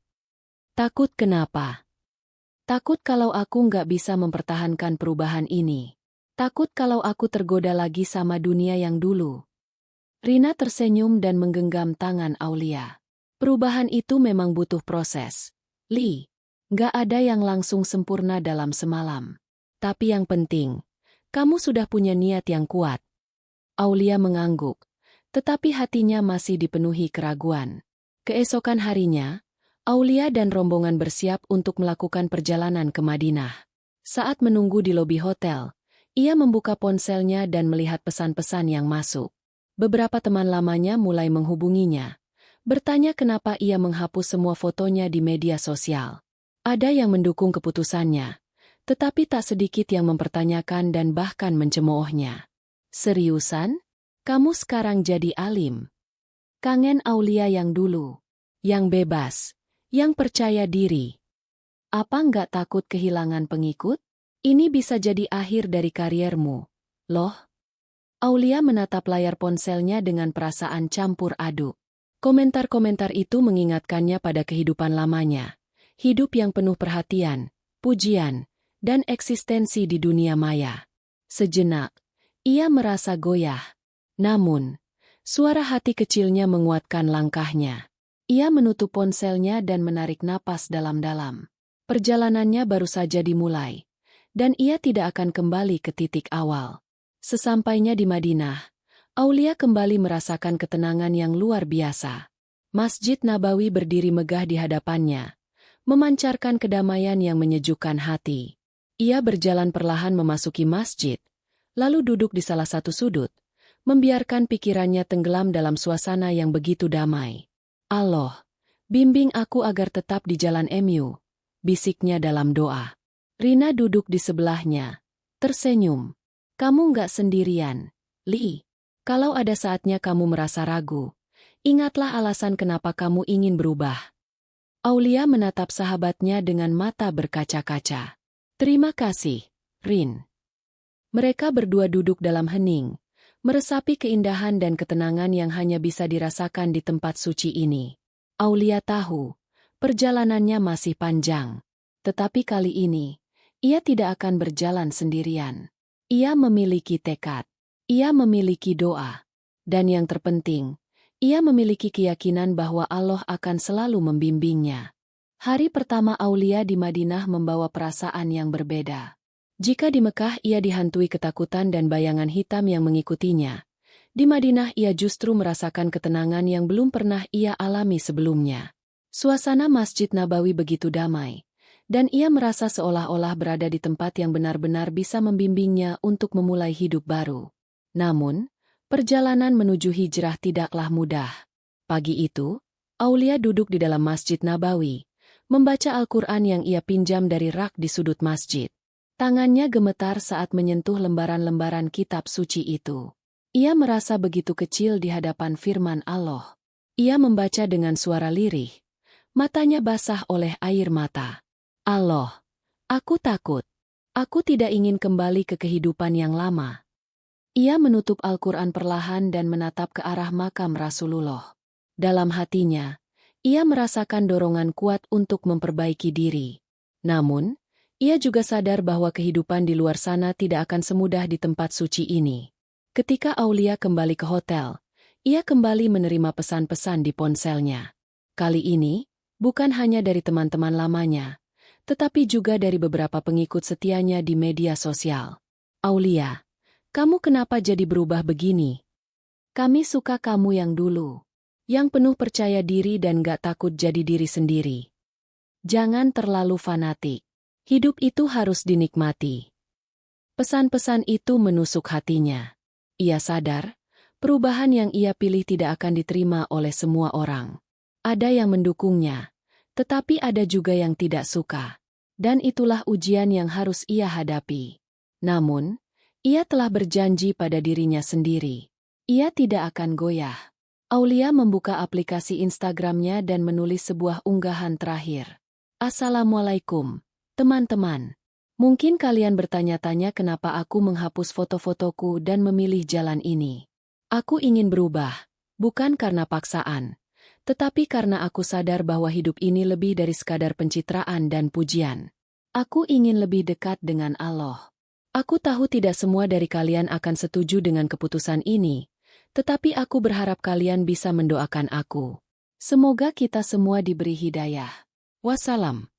Takut kenapa? Takut kalau aku nggak bisa mempertahankan perubahan ini. Takut kalau aku tergoda lagi sama dunia yang dulu. Rina tersenyum dan menggenggam tangan Aulia. Perubahan itu memang butuh proses. Li, nggak ada yang langsung sempurna dalam semalam. Tapi yang penting, kamu sudah punya niat yang kuat. Aulia mengangguk, tetapi hatinya masih dipenuhi keraguan. Keesokan harinya, Aulia dan rombongan bersiap untuk melakukan perjalanan ke Madinah. Saat menunggu di lobi hotel, ia membuka ponselnya dan melihat pesan-pesan yang masuk. Beberapa teman lamanya mulai menghubunginya, bertanya kenapa ia menghapus semua fotonya di media sosial. Ada yang mendukung keputusannya, tetapi tak sedikit yang mempertanyakan dan bahkan mencemoohnya. Seriusan? Kamu sekarang jadi alim? Kangen Aulia yang dulu, yang bebas, yang percaya diri. Apa nggak takut kehilangan pengikut? Ini bisa jadi akhir dari kariermu, loh. Aulia menatap layar ponselnya dengan perasaan campur aduk. Komentar-komentar itu mengingatkannya pada kehidupan lamanya. Hidup yang penuh perhatian, pujian, dan eksistensi di dunia maya. Sejenak, ia merasa goyah. Namun, suara hati kecilnya menguatkan langkahnya. Ia menutup ponselnya dan menarik napas dalam-dalam. Perjalanannya baru saja dimulai, dan ia tidak akan kembali ke titik awal. Sesampainya di Madinah, Aulia kembali merasakan ketenangan yang luar biasa. Masjid Nabawi berdiri megah di hadapannya, memancarkan kedamaian yang menyejukkan hati. Ia berjalan perlahan memasuki masjid, lalu duduk di salah satu sudut, membiarkan pikirannya tenggelam dalam suasana yang begitu damai. Allah, bimbing aku agar tetap di jalan MU, bisiknya dalam doa. Rina duduk di sebelahnya, tersenyum. Kamu nggak sendirian, Li. Kalau ada saatnya kamu merasa ragu, ingatlah alasan kenapa kamu ingin berubah. Aulia menatap sahabatnya dengan mata berkaca-kaca. Terima kasih, Rin. Mereka berdua duduk dalam hening, meresapi keindahan dan ketenangan yang hanya bisa dirasakan di tempat suci ini. Aulia tahu, perjalanannya masih panjang. Tetapi kali ini, ia tidak akan berjalan sendirian. Ia memiliki tekad, ia memiliki doa, dan yang terpenting, ia memiliki keyakinan bahwa Allah akan selalu membimbingnya. Hari pertama Aulia di Madinah membawa perasaan yang berbeda. Jika di Mekah ia dihantui ketakutan dan bayangan hitam yang mengikutinya, di Madinah ia justru merasakan ketenangan yang belum pernah ia alami sebelumnya. Suasana Masjid Nabawi begitu damai, dan ia merasa seolah-olah berada di tempat yang benar-benar bisa membimbingnya untuk memulai hidup baru. Namun, perjalanan menuju hijrah tidaklah mudah. Pagi itu, Aulia duduk di dalam Masjid Nabawi, membaca Al-Quran yang ia pinjam dari rak di sudut masjid. Tangannya gemetar saat menyentuh lembaran-lembaran kitab suci itu. Ia merasa begitu kecil di hadapan firman Allah. Ia membaca dengan suara lirih. Matanya basah oleh air mata. Allah, aku takut. Aku tidak ingin kembali ke kehidupan yang lama. Ia menutup Al-Quran perlahan dan menatap ke arah makam Rasulullah. Dalam hatinya, ia merasakan dorongan kuat untuk memperbaiki diri. Namun, ia juga sadar bahwa kehidupan di luar sana tidak akan semudah di tempat suci ini. Ketika Aulia kembali ke hotel, ia kembali menerima pesan-pesan di ponselnya. Kali ini, bukan hanya dari teman-teman lamanya, tetapi juga dari beberapa pengikut setianya di media sosial. Aulia, kamu kenapa jadi berubah begini? Kami suka kamu yang dulu, yang penuh percaya diri dan gak takut jadi diri sendiri. Jangan terlalu fanatik. Hidup itu harus dinikmati. Pesan-pesan itu menusuk hatinya. Ia sadar, perubahan yang ia pilih tidak akan diterima oleh semua orang. Ada yang mendukungnya, tetapi ada juga yang tidak suka. Dan itulah ujian yang harus ia hadapi. Namun, ia telah berjanji pada dirinya sendiri. Ia tidak akan goyah. Aulia membuka aplikasi Instagramnya dan menulis sebuah unggahan terakhir. Assalamualaikum, teman-teman. Mungkin kalian bertanya-tanya kenapa aku menghapus foto-fotoku dan memilih jalan ini. Aku ingin berubah, Bukan karena paksaan, tetapi karena aku sadar bahwa hidup ini lebih dari sekadar pencitraan dan pujian. Aku ingin lebih dekat dengan Allah. Aku tahu tidak semua dari kalian akan setuju dengan keputusan ini, tetapi aku berharap kalian bisa mendoakan aku. Semoga kita semua diberi hidayah. Wassalam.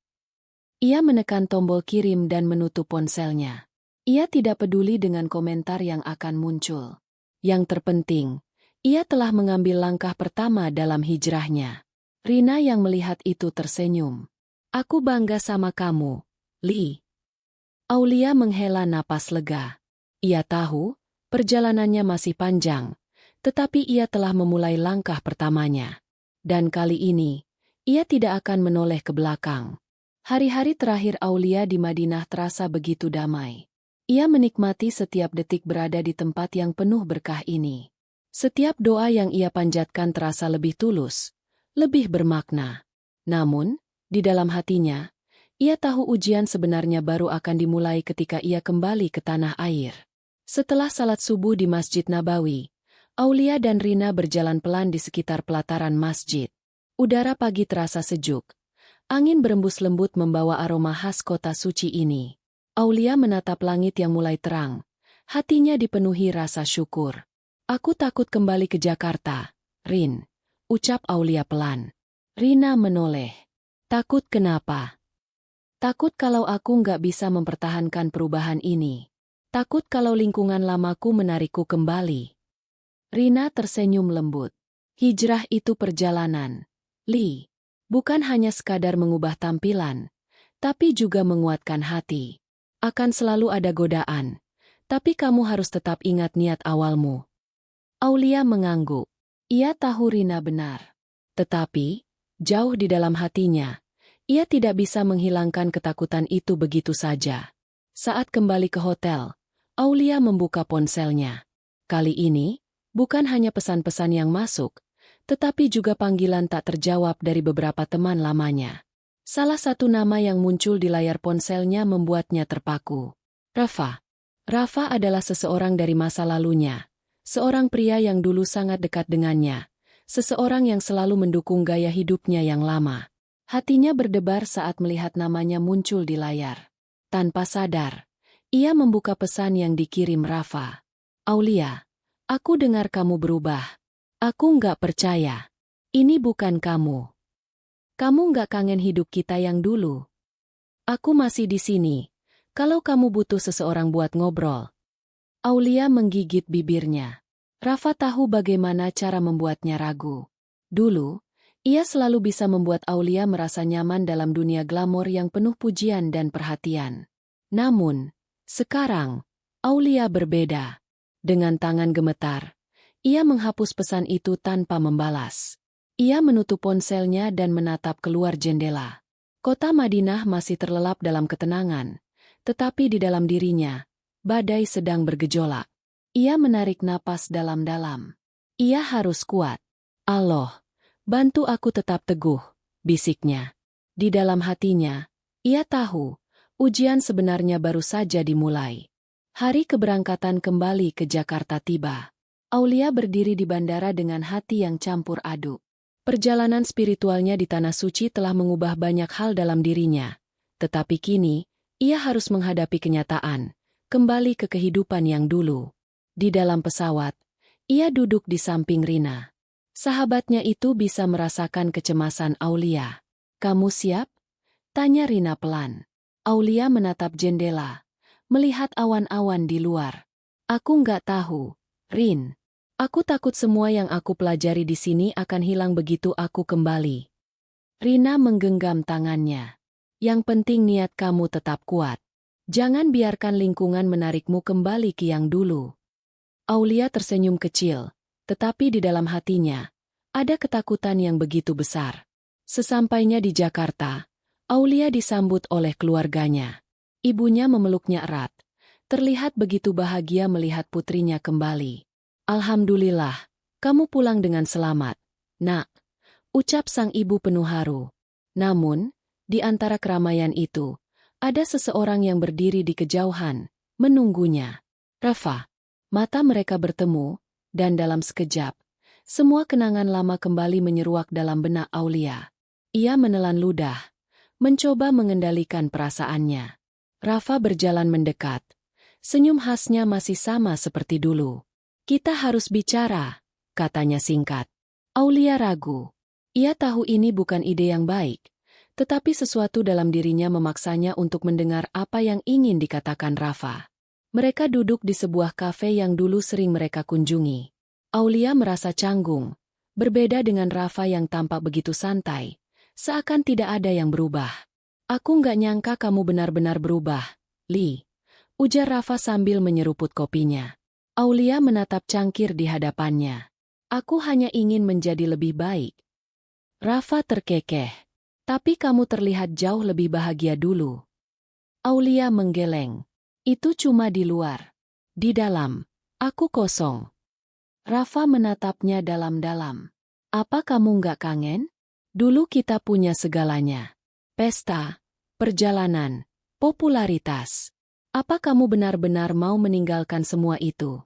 Ia menekan tombol kirim dan menutup ponselnya. Ia tidak peduli dengan komentar yang akan muncul. Yang terpenting, ia telah mengambil langkah pertama dalam hijrahnya. Rina yang melihat itu tersenyum. Aku bangga sama kamu, Lee. Aulia menghela napas lega. Ia tahu, perjalanannya masih panjang, tetapi ia telah memulai langkah pertamanya. Dan kali ini, ia tidak akan menoleh ke belakang. Hari-hari terakhir Aulia di Madinah terasa begitu damai. Ia menikmati setiap detik berada di tempat yang penuh berkah ini. Setiap doa yang ia panjatkan terasa lebih tulus, lebih bermakna. Namun, di dalam hatinya, ia tahu ujian sebenarnya baru akan dimulai ketika ia kembali ke tanah air. Setelah salat subuh di Masjid Nabawi, Aulia dan Rina berjalan pelan di sekitar pelataran masjid. Udara pagi terasa sejuk. Angin berembus lembut membawa aroma khas kota suci ini. Aulia menatap langit yang mulai terang. Hatinya dipenuhi rasa syukur. Aku takut kembali ke Jakarta, Rin, ucap Aulia pelan. Rina menoleh. Takut kenapa? Takut kalau aku nggak bisa mempertahankan perubahan ini. Takut kalau lingkungan lamaku menarikku kembali. Rina tersenyum lembut. Hijrah itu perjalanan, Lee. Bukan hanya sekadar mengubah tampilan, tapi juga menguatkan hati. Akan selalu ada godaan, tapi kamu harus tetap ingat niat awalmu. Aulia mengangguk. Ia tahu Rina benar. Tetapi, jauh di dalam hatinya, ia tidak bisa menghilangkan ketakutan itu begitu saja. Saat kembali ke hotel, Aulia membuka ponselnya. Kali ini, bukan hanya pesan-pesan yang masuk, tetapi juga panggilan tak terjawab dari beberapa teman lamanya. Salah satu nama yang muncul di layar ponselnya membuatnya terpaku. Rafa. Rafa adalah seseorang dari masa lalunya. Seorang pria yang dulu sangat dekat dengannya. Seseorang yang selalu mendukung gaya hidupnya yang lama. Hatinya berdebar saat melihat namanya muncul di layar. Tanpa sadar, ia membuka pesan yang dikirim Rafa. Aulia, aku dengar kamu berubah. Aku nggak percaya. Ini bukan kamu. Kamu nggak kangen hidup kita yang dulu. Aku masih di sini. Kalau kamu butuh seseorang buat ngobrol. Aulia menggigit bibirnya. Rafa tahu bagaimana cara membuatnya ragu. Dulu, ia selalu bisa membuat Aulia merasa nyaman dalam dunia glamor yang penuh pujian dan perhatian. Namun, sekarang, Aulia berbeda. Dengan tangan gemetar, ia menghapus pesan itu tanpa membalas. Ia menutup ponselnya dan menatap keluar jendela. Kota Madinah masih terlelap dalam ketenangan, tetapi di dalam dirinya, badai sedang bergejolak. Ia menarik napas dalam-dalam. Ia harus kuat. Allah, bantu aku tetap teguh, bisiknya. Di dalam hatinya, ia tahu, ujian sebenarnya baru saja dimulai. Hari keberangkatan kembali ke Jakarta tiba. Aulia berdiri di bandara dengan hati yang campur aduk. Perjalanan spiritualnya di Tanah Suci telah mengubah banyak hal dalam dirinya. Tetapi kini, ia harus menghadapi kenyataan, kembali ke kehidupan yang dulu. Di dalam pesawat, ia duduk di samping Rina. Sahabatnya itu bisa merasakan kecemasan Aulia. Kamu siap? Tanya Rina pelan. Aulia menatap jendela, melihat awan-awan di luar. Aku nggak tahu, Rin. Aku takut semua yang aku pelajari di sini akan hilang begitu aku kembali. Rina menggenggam tangannya. Yang penting niat kamu tetap kuat. Jangan biarkan lingkungan menarikmu kembali ke yang dulu. Aulia tersenyum kecil, tetapi di dalam hatinya, ada ketakutan yang begitu besar. Sesampainya di Jakarta, Aulia disambut oleh keluarganya. Ibunya memeluknya erat. Terlihat begitu bahagia melihat putrinya kembali. Alhamdulillah, kamu pulang dengan selamat, Nak, ucap sang ibu penuh haru. Namun, di antara keramaian itu, ada seseorang yang berdiri di kejauhan, menunggunya. Rafa. Mata mereka bertemu, dan dalam sekejap, Semua kenangan lama kembali menyeruak dalam benak Aulia. Ia menelan ludah, mencoba mengendalikan perasaannya. Rafa berjalan mendekat. Senyum khasnya masih sama seperti dulu. "Kita harus bicara," katanya singkat. Aulia ragu. Ia tahu ini bukan ide yang baik, tetapi sesuatu dalam dirinya memaksanya untuk mendengar apa yang ingin dikatakan Rafa. Mereka duduk di sebuah kafe yang dulu sering mereka kunjungi. Aulia merasa canggung, berbeda dengan Rafa yang tampak begitu santai, seakan tidak ada yang berubah. "Aku nggak nyangka kamu benar-benar berubah, Li," ujar Rafa sambil menyeruput kopinya. Aulia menatap cangkir di hadapannya. "Aku hanya ingin menjadi lebih baik." Rafa terkekeh. "Tapi kamu terlihat jauh lebih bahagia dulu." Aulia menggeleng. "Itu cuma di luar. Di dalam, aku kosong." Rafa menatapnya dalam-dalam. "Apa kamu nggak kangen? Dulu kita punya segalanya. Pesta, perjalanan, popularitas. Apa kamu benar-benar mau meninggalkan semua itu?"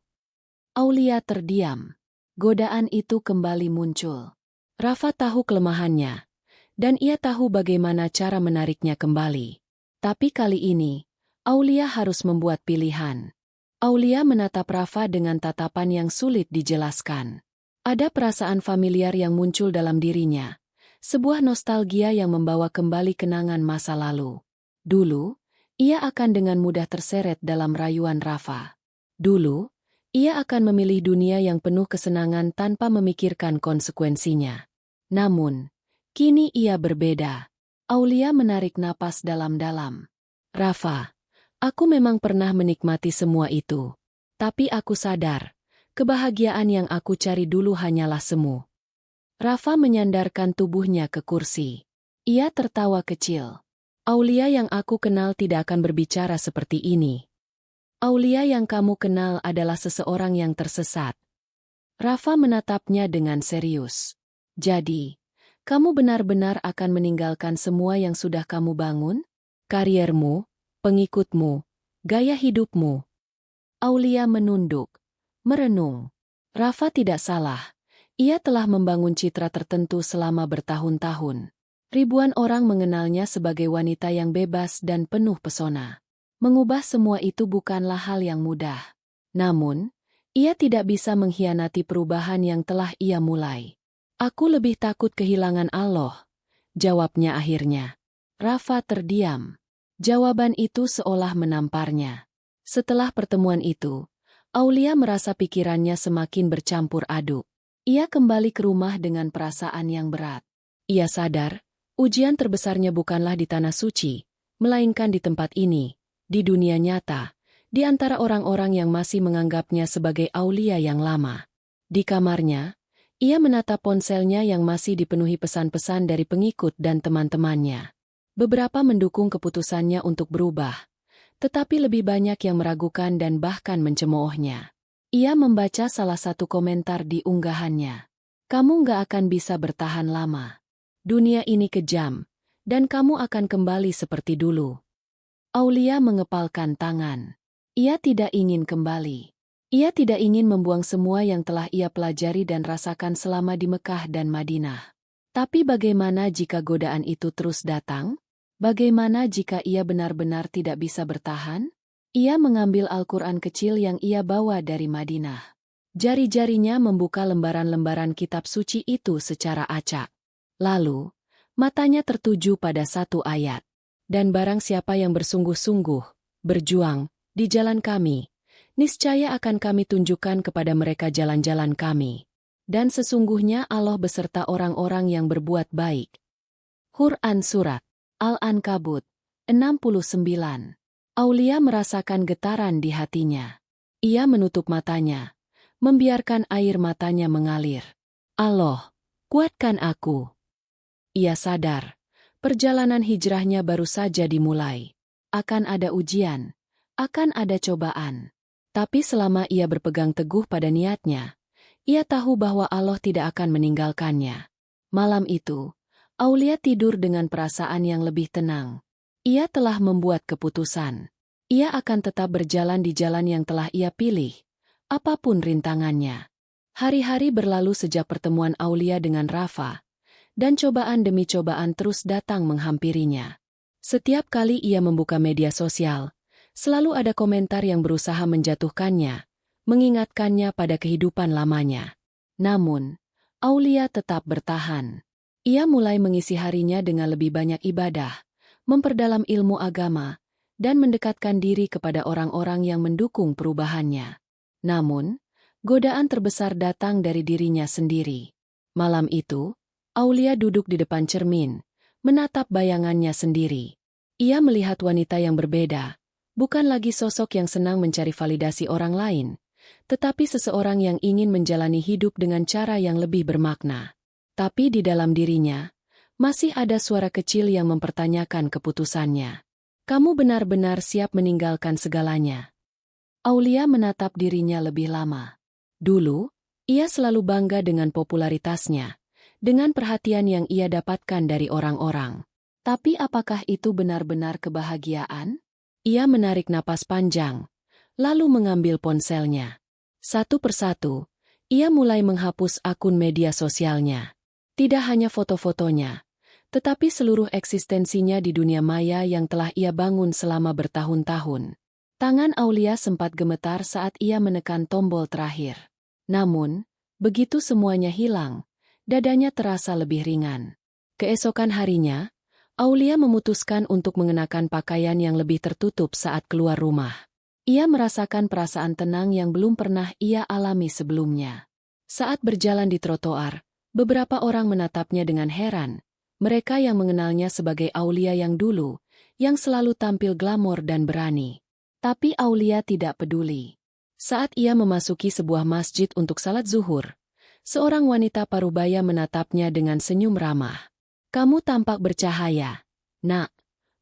Aulia terdiam. Godaan itu kembali muncul. Rafa tahu kelemahannya, dan ia tahu bagaimana cara menariknya kembali. Tapi kali ini, Aulia harus membuat pilihan. Aulia menatap Rafa dengan tatapan yang sulit dijelaskan. Ada perasaan familiar yang muncul dalam dirinya. Sebuah nostalgia yang membawa kembali kenangan masa lalu. Dulu, ia akan dengan mudah terseret dalam rayuan Rafa. Dulu, ia akan memilih dunia yang penuh kesenangan tanpa memikirkan konsekuensinya. Namun, kini ia berbeda. Aulia menarik napas dalam-dalam. "Rafa, aku memang pernah menikmati semua itu. Tapi aku sadar, kebahagiaan yang aku cari dulu hanyalah semu." Rafa menyandarkan tubuhnya ke kursi. Ia tertawa kecil. "Aulia yang aku kenal tidak akan berbicara seperti ini. Aulia yang kamu kenal adalah seseorang yang tersesat." Rafa menatapnya dengan serius. "Jadi, kamu benar-benar akan meninggalkan semua yang sudah kamu bangun? Kariermu, pengikutmu, gaya hidupmu?" Aulia menunduk, merenung. Rafa tidak salah. Ia telah membangun citra tertentu selama bertahun-tahun. Ribuan orang mengenalnya sebagai wanita yang bebas dan penuh pesona. Mengubah semua itu bukanlah hal yang mudah. Namun, ia tidak bisa mengkhianati perubahan yang telah ia mulai. "Aku lebih takut kehilangan Allah," jawabnya akhirnya. Rafa terdiam. Jawaban itu seolah menamparnya. Setelah pertemuan itu, Aulia merasa pikirannya semakin bercampur aduk. Ia kembali ke rumah dengan perasaan yang berat. Ia sadar, ujian terbesarnya bukanlah di tanah suci, melainkan di tempat ini, di dunia nyata, di antara orang-orang yang masih menganggapnya sebagai Aulia yang lama. Di kamarnya, ia menatap ponselnya yang masih dipenuhi pesan-pesan dari pengikut dan teman-temannya. Beberapa mendukung keputusannya untuk berubah, tetapi lebih banyak yang meragukan dan bahkan mencemoohnya. Ia membaca salah satu komentar di unggahannya. "Kamu nggak akan bisa bertahan lama. Dunia ini kejam, dan kamu akan kembali seperti dulu." Aulia mengepalkan tangan. Ia tidak ingin kembali. Ia tidak ingin membuang semua yang telah ia pelajari dan rasakan selama di Mekah dan Madinah. Tapi bagaimana jika godaan itu terus datang? Bagaimana jika ia benar-benar tidak bisa bertahan? Ia mengambil Al-Quran kecil yang ia bawa dari Madinah. Jari-jarinya membuka lembaran-lembaran kitab suci itu secara acak. Lalu, matanya tertuju pada satu ayat. "Dan barang siapa yang bersungguh-sungguh, berjuang, di jalan kami, niscaya akan kami tunjukkan kepada mereka jalan-jalan kami. Dan sesungguhnya Allah beserta orang-orang yang berbuat baik." Quran Surat Al-Ankabut 69. Aulia merasakan getaran di hatinya. Ia menutup matanya, membiarkan air matanya mengalir. "Allah, kuatkan aku." Ia sadar, perjalanan hijrahnya baru saja dimulai. Akan ada ujian, akan ada cobaan. Tapi selama ia berpegang teguh pada niatnya, ia tahu bahwa Allah tidak akan meninggalkannya. Malam itu, Aulia tidur dengan perasaan yang lebih tenang. Ia telah membuat keputusan. Ia akan tetap berjalan di jalan yang telah ia pilih, apapun rintangannya. Hari-hari berlalu sejak pertemuan Aulia dengan Rafa, dan cobaan demi cobaan terus datang menghampirinya. Setiap kali ia membuka media sosial, selalu ada komentar yang berusaha menjatuhkannya, mengingatkannya pada kehidupan lamanya. Namun, Aulia tetap bertahan. Ia mulai mengisi harinya dengan lebih banyak ibadah, memperdalam ilmu agama, dan mendekatkan diri kepada orang-orang yang mendukung perubahannya. Namun, godaan terbesar datang dari dirinya sendiri. Malam itu, Aulia duduk di depan cermin, menatap bayangannya sendiri. Ia melihat wanita yang berbeda, bukan lagi sosok yang senang mencari validasi orang lain, tetapi seseorang yang ingin menjalani hidup dengan cara yang lebih bermakna. Tapi di dalam dirinya, masih ada suara kecil yang mempertanyakan keputusannya. Kamu benar-benar siap meninggalkan segalanya? Aulia menatap dirinya lebih lama. Dulu, ia selalu bangga dengan popularitasnya, dengan perhatian yang ia dapatkan dari orang-orang. Tapi apakah itu benar-benar kebahagiaan? Ia menarik napas panjang, lalu mengambil ponselnya. Satu persatu, ia mulai menghapus akun media sosialnya. Tidak hanya foto-fotonya, tetapi seluruh eksistensinya di dunia maya yang telah ia bangun selama bertahun-tahun. Tangan Aulia sempat gemetar saat ia menekan tombol terakhir. Namun, begitu semuanya hilang, dadanya terasa lebih ringan. Keesokan harinya, Aulia memutuskan untuk mengenakan pakaian yang lebih tertutup saat keluar rumah. Ia merasakan perasaan tenang yang belum pernah ia alami sebelumnya. Saat berjalan di trotoar, beberapa orang menatapnya dengan heran. Mereka yang mengenalnya sebagai Aulia yang dulu, yang selalu tampil glamor dan berani. Tapi Aulia tidak peduli. Saat ia memasuki sebuah masjid untuk salat zuhur, seorang wanita parubaya menatapnya dengan senyum ramah. Kamu tampak bercahaya, nak,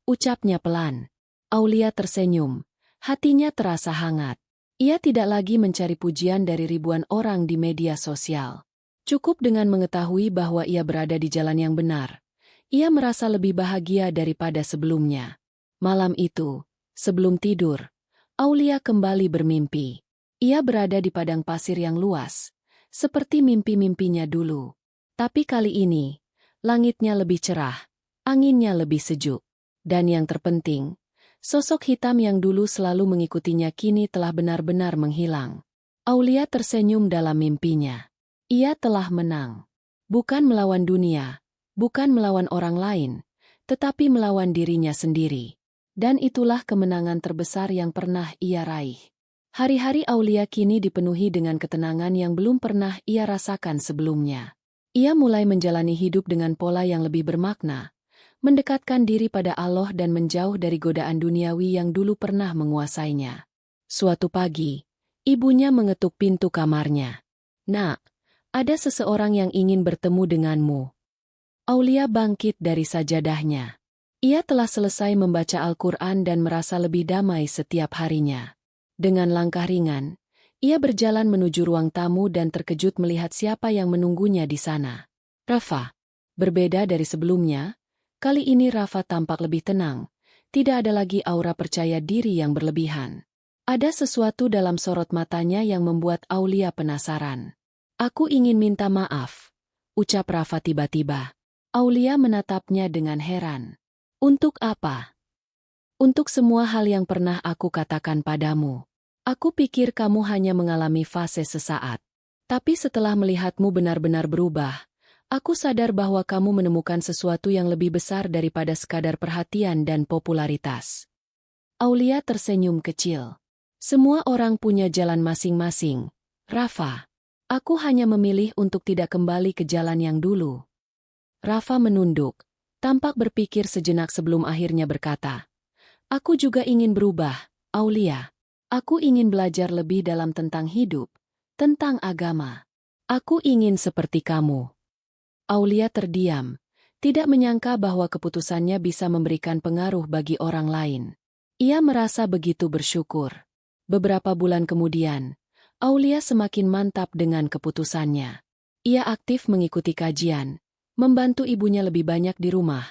ucapnya pelan. Aulia tersenyum, hatinya terasa hangat. Ia tidak lagi mencari pujian dari ribuan orang di media sosial. Cukup dengan mengetahui bahwa ia berada di jalan yang benar. Ia merasa lebih bahagia daripada sebelumnya. Malam itu, sebelum tidur, Aulia kembali bermimpi. Ia berada di padang pasir yang luas, seperti mimpi-mimpinya dulu. Tapi kali ini, langitnya lebih cerah, anginnya lebih sejuk. Dan yang terpenting, sosok hitam yang dulu selalu mengikutinya kini telah benar-benar menghilang. Aulia tersenyum dalam mimpinya. Ia telah menang. Bukan melawan dunia, bukan melawan orang lain, tetapi melawan dirinya sendiri. Dan itulah kemenangan terbesar yang pernah ia raih. Hari-hari Aulia kini dipenuhi dengan ketenangan yang belum pernah ia rasakan sebelumnya. Ia mulai menjalani hidup dengan pola yang lebih bermakna, mendekatkan diri pada Allah dan menjauh dari godaan duniawi yang dulu pernah menguasainya. Suatu pagi, ibunya mengetuk pintu kamarnya. Nak, ada seseorang yang ingin bertemu denganmu. Aulia bangkit dari sajadahnya. Ia telah selesai membaca Al-Quran dan merasa lebih damai setiap harinya. Dengan langkah ringan, ia berjalan menuju ruang tamu dan terkejut melihat siapa yang menunggunya di sana. Rafa. Berbeda dari sebelumnya, kali ini Rafa tampak lebih tenang. Tidak ada lagi aura percaya diri yang berlebihan. Ada sesuatu dalam sorot matanya yang membuat Aulia penasaran. Aku ingin minta maaf, ucap Rafa tiba-tiba. Aulia menatapnya dengan heran. Untuk apa? Untuk semua hal yang pernah aku katakan padamu. Aku pikir kamu hanya mengalami fase sesaat. Tapi setelah melihatmu benar-benar berubah, aku sadar bahwa kamu menemukan sesuatu yang lebih besar daripada sekadar perhatian dan popularitas. Aulia tersenyum kecil. Semua orang punya jalan masing-masing. Rafa, aku hanya memilih untuk tidak kembali ke jalan yang dulu. Rafa menunduk. Tampak berpikir sejenak sebelum akhirnya berkata, aku juga ingin berubah, Aulia. Aku ingin belajar lebih dalam tentang hidup, tentang agama. Aku ingin seperti kamu. Aulia terdiam, tidak menyangka bahwa keputusannya bisa memberikan pengaruh bagi orang lain. Ia merasa begitu bersyukur. Beberapa bulan kemudian, Aulia semakin mantap dengan keputusannya. Ia aktif mengikuti kajian, membantu ibunya lebih banyak di rumah,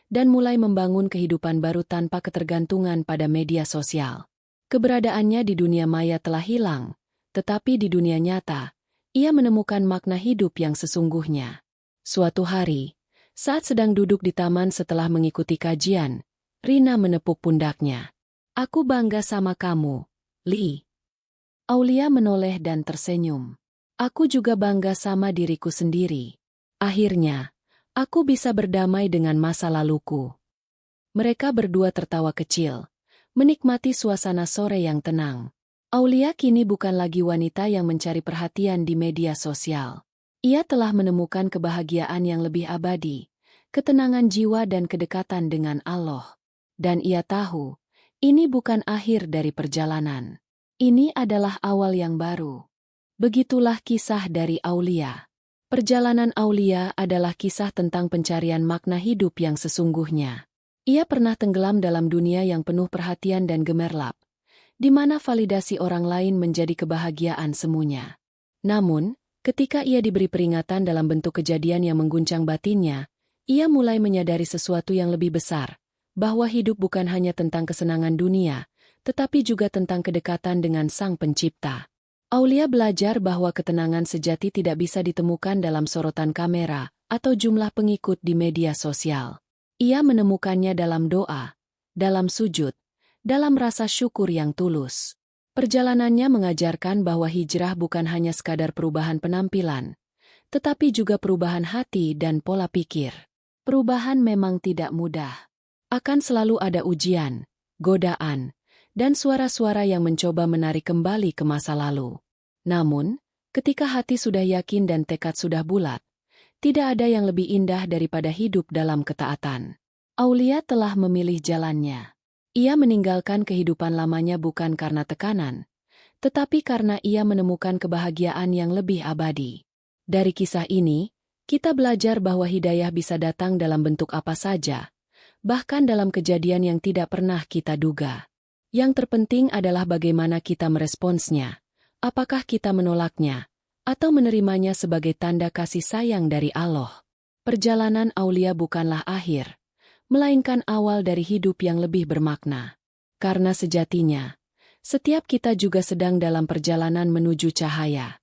dan mulai membangun kehidupan baru tanpa ketergantungan pada media sosial. Keberadaannya di dunia maya telah hilang, tetapi di dunia nyata, ia menemukan makna hidup yang sesungguhnya. Suatu hari, saat sedang duduk di taman setelah mengikuti kajian, Rina menepuk pundaknya. "Aku bangga sama kamu, Li." Aulia menoleh dan tersenyum. "Aku juga bangga sama diriku sendiri. Akhirnya, aku bisa berdamai dengan masa laluku." Mereka berdua tertawa kecil, menikmati suasana sore yang tenang. Aulia kini bukan lagi wanita yang mencari perhatian di media sosial. Ia telah menemukan kebahagiaan yang lebih abadi, ketenangan jiwa dan kedekatan dengan Allah. Dan ia tahu, ini bukan akhir dari perjalanan. Ini adalah awal yang baru. Begitulah kisah dari Aulia. Perjalanan Aulia adalah kisah tentang pencarian makna hidup yang sesungguhnya. Ia pernah tenggelam dalam dunia yang penuh perhatian dan gemerlap, di mana validasi orang lain menjadi kebahagiaan semuanya. Namun, ketika ia diberi peringatan dalam bentuk kejadian yang mengguncang batinnya, ia mulai menyadari sesuatu yang lebih besar, bahwa hidup bukan hanya tentang kesenangan dunia, tetapi juga tentang kedekatan dengan Sang Pencipta. Aulia belajar bahwa ketenangan sejati tidak bisa ditemukan dalam sorotan kamera atau jumlah pengikut di media sosial. Ia menemukannya dalam doa, dalam sujud, dalam rasa syukur yang tulus. Perjalanannya mengajarkan bahwa hijrah bukan hanya sekadar perubahan penampilan, tetapi juga perubahan hati dan pola pikir. Perubahan memang tidak mudah. Akan selalu ada ujian, godaan, dan suara-suara yang mencoba menarik kembali ke masa lalu. Namun, ketika hati sudah yakin dan tekad sudah bulat, tidak ada yang lebih indah daripada hidup dalam ketaatan. Aulia telah memilih jalannya. Ia meninggalkan kehidupan lamanya bukan karena tekanan, tetapi karena ia menemukan kebahagiaan yang lebih abadi. Dari kisah ini, kita belajar bahwa hidayah bisa datang dalam bentuk apa saja, bahkan dalam kejadian yang tidak pernah kita duga. Yang terpenting adalah bagaimana kita meresponsnya. Apakah kita menolaknya, atau menerimanya sebagai tanda kasih sayang dari Allah. Perjalanan Aulia bukanlah akhir, melainkan awal dari hidup yang lebih bermakna. Karena sejatinya, setiap kita juga sedang dalam perjalanan menuju cahaya.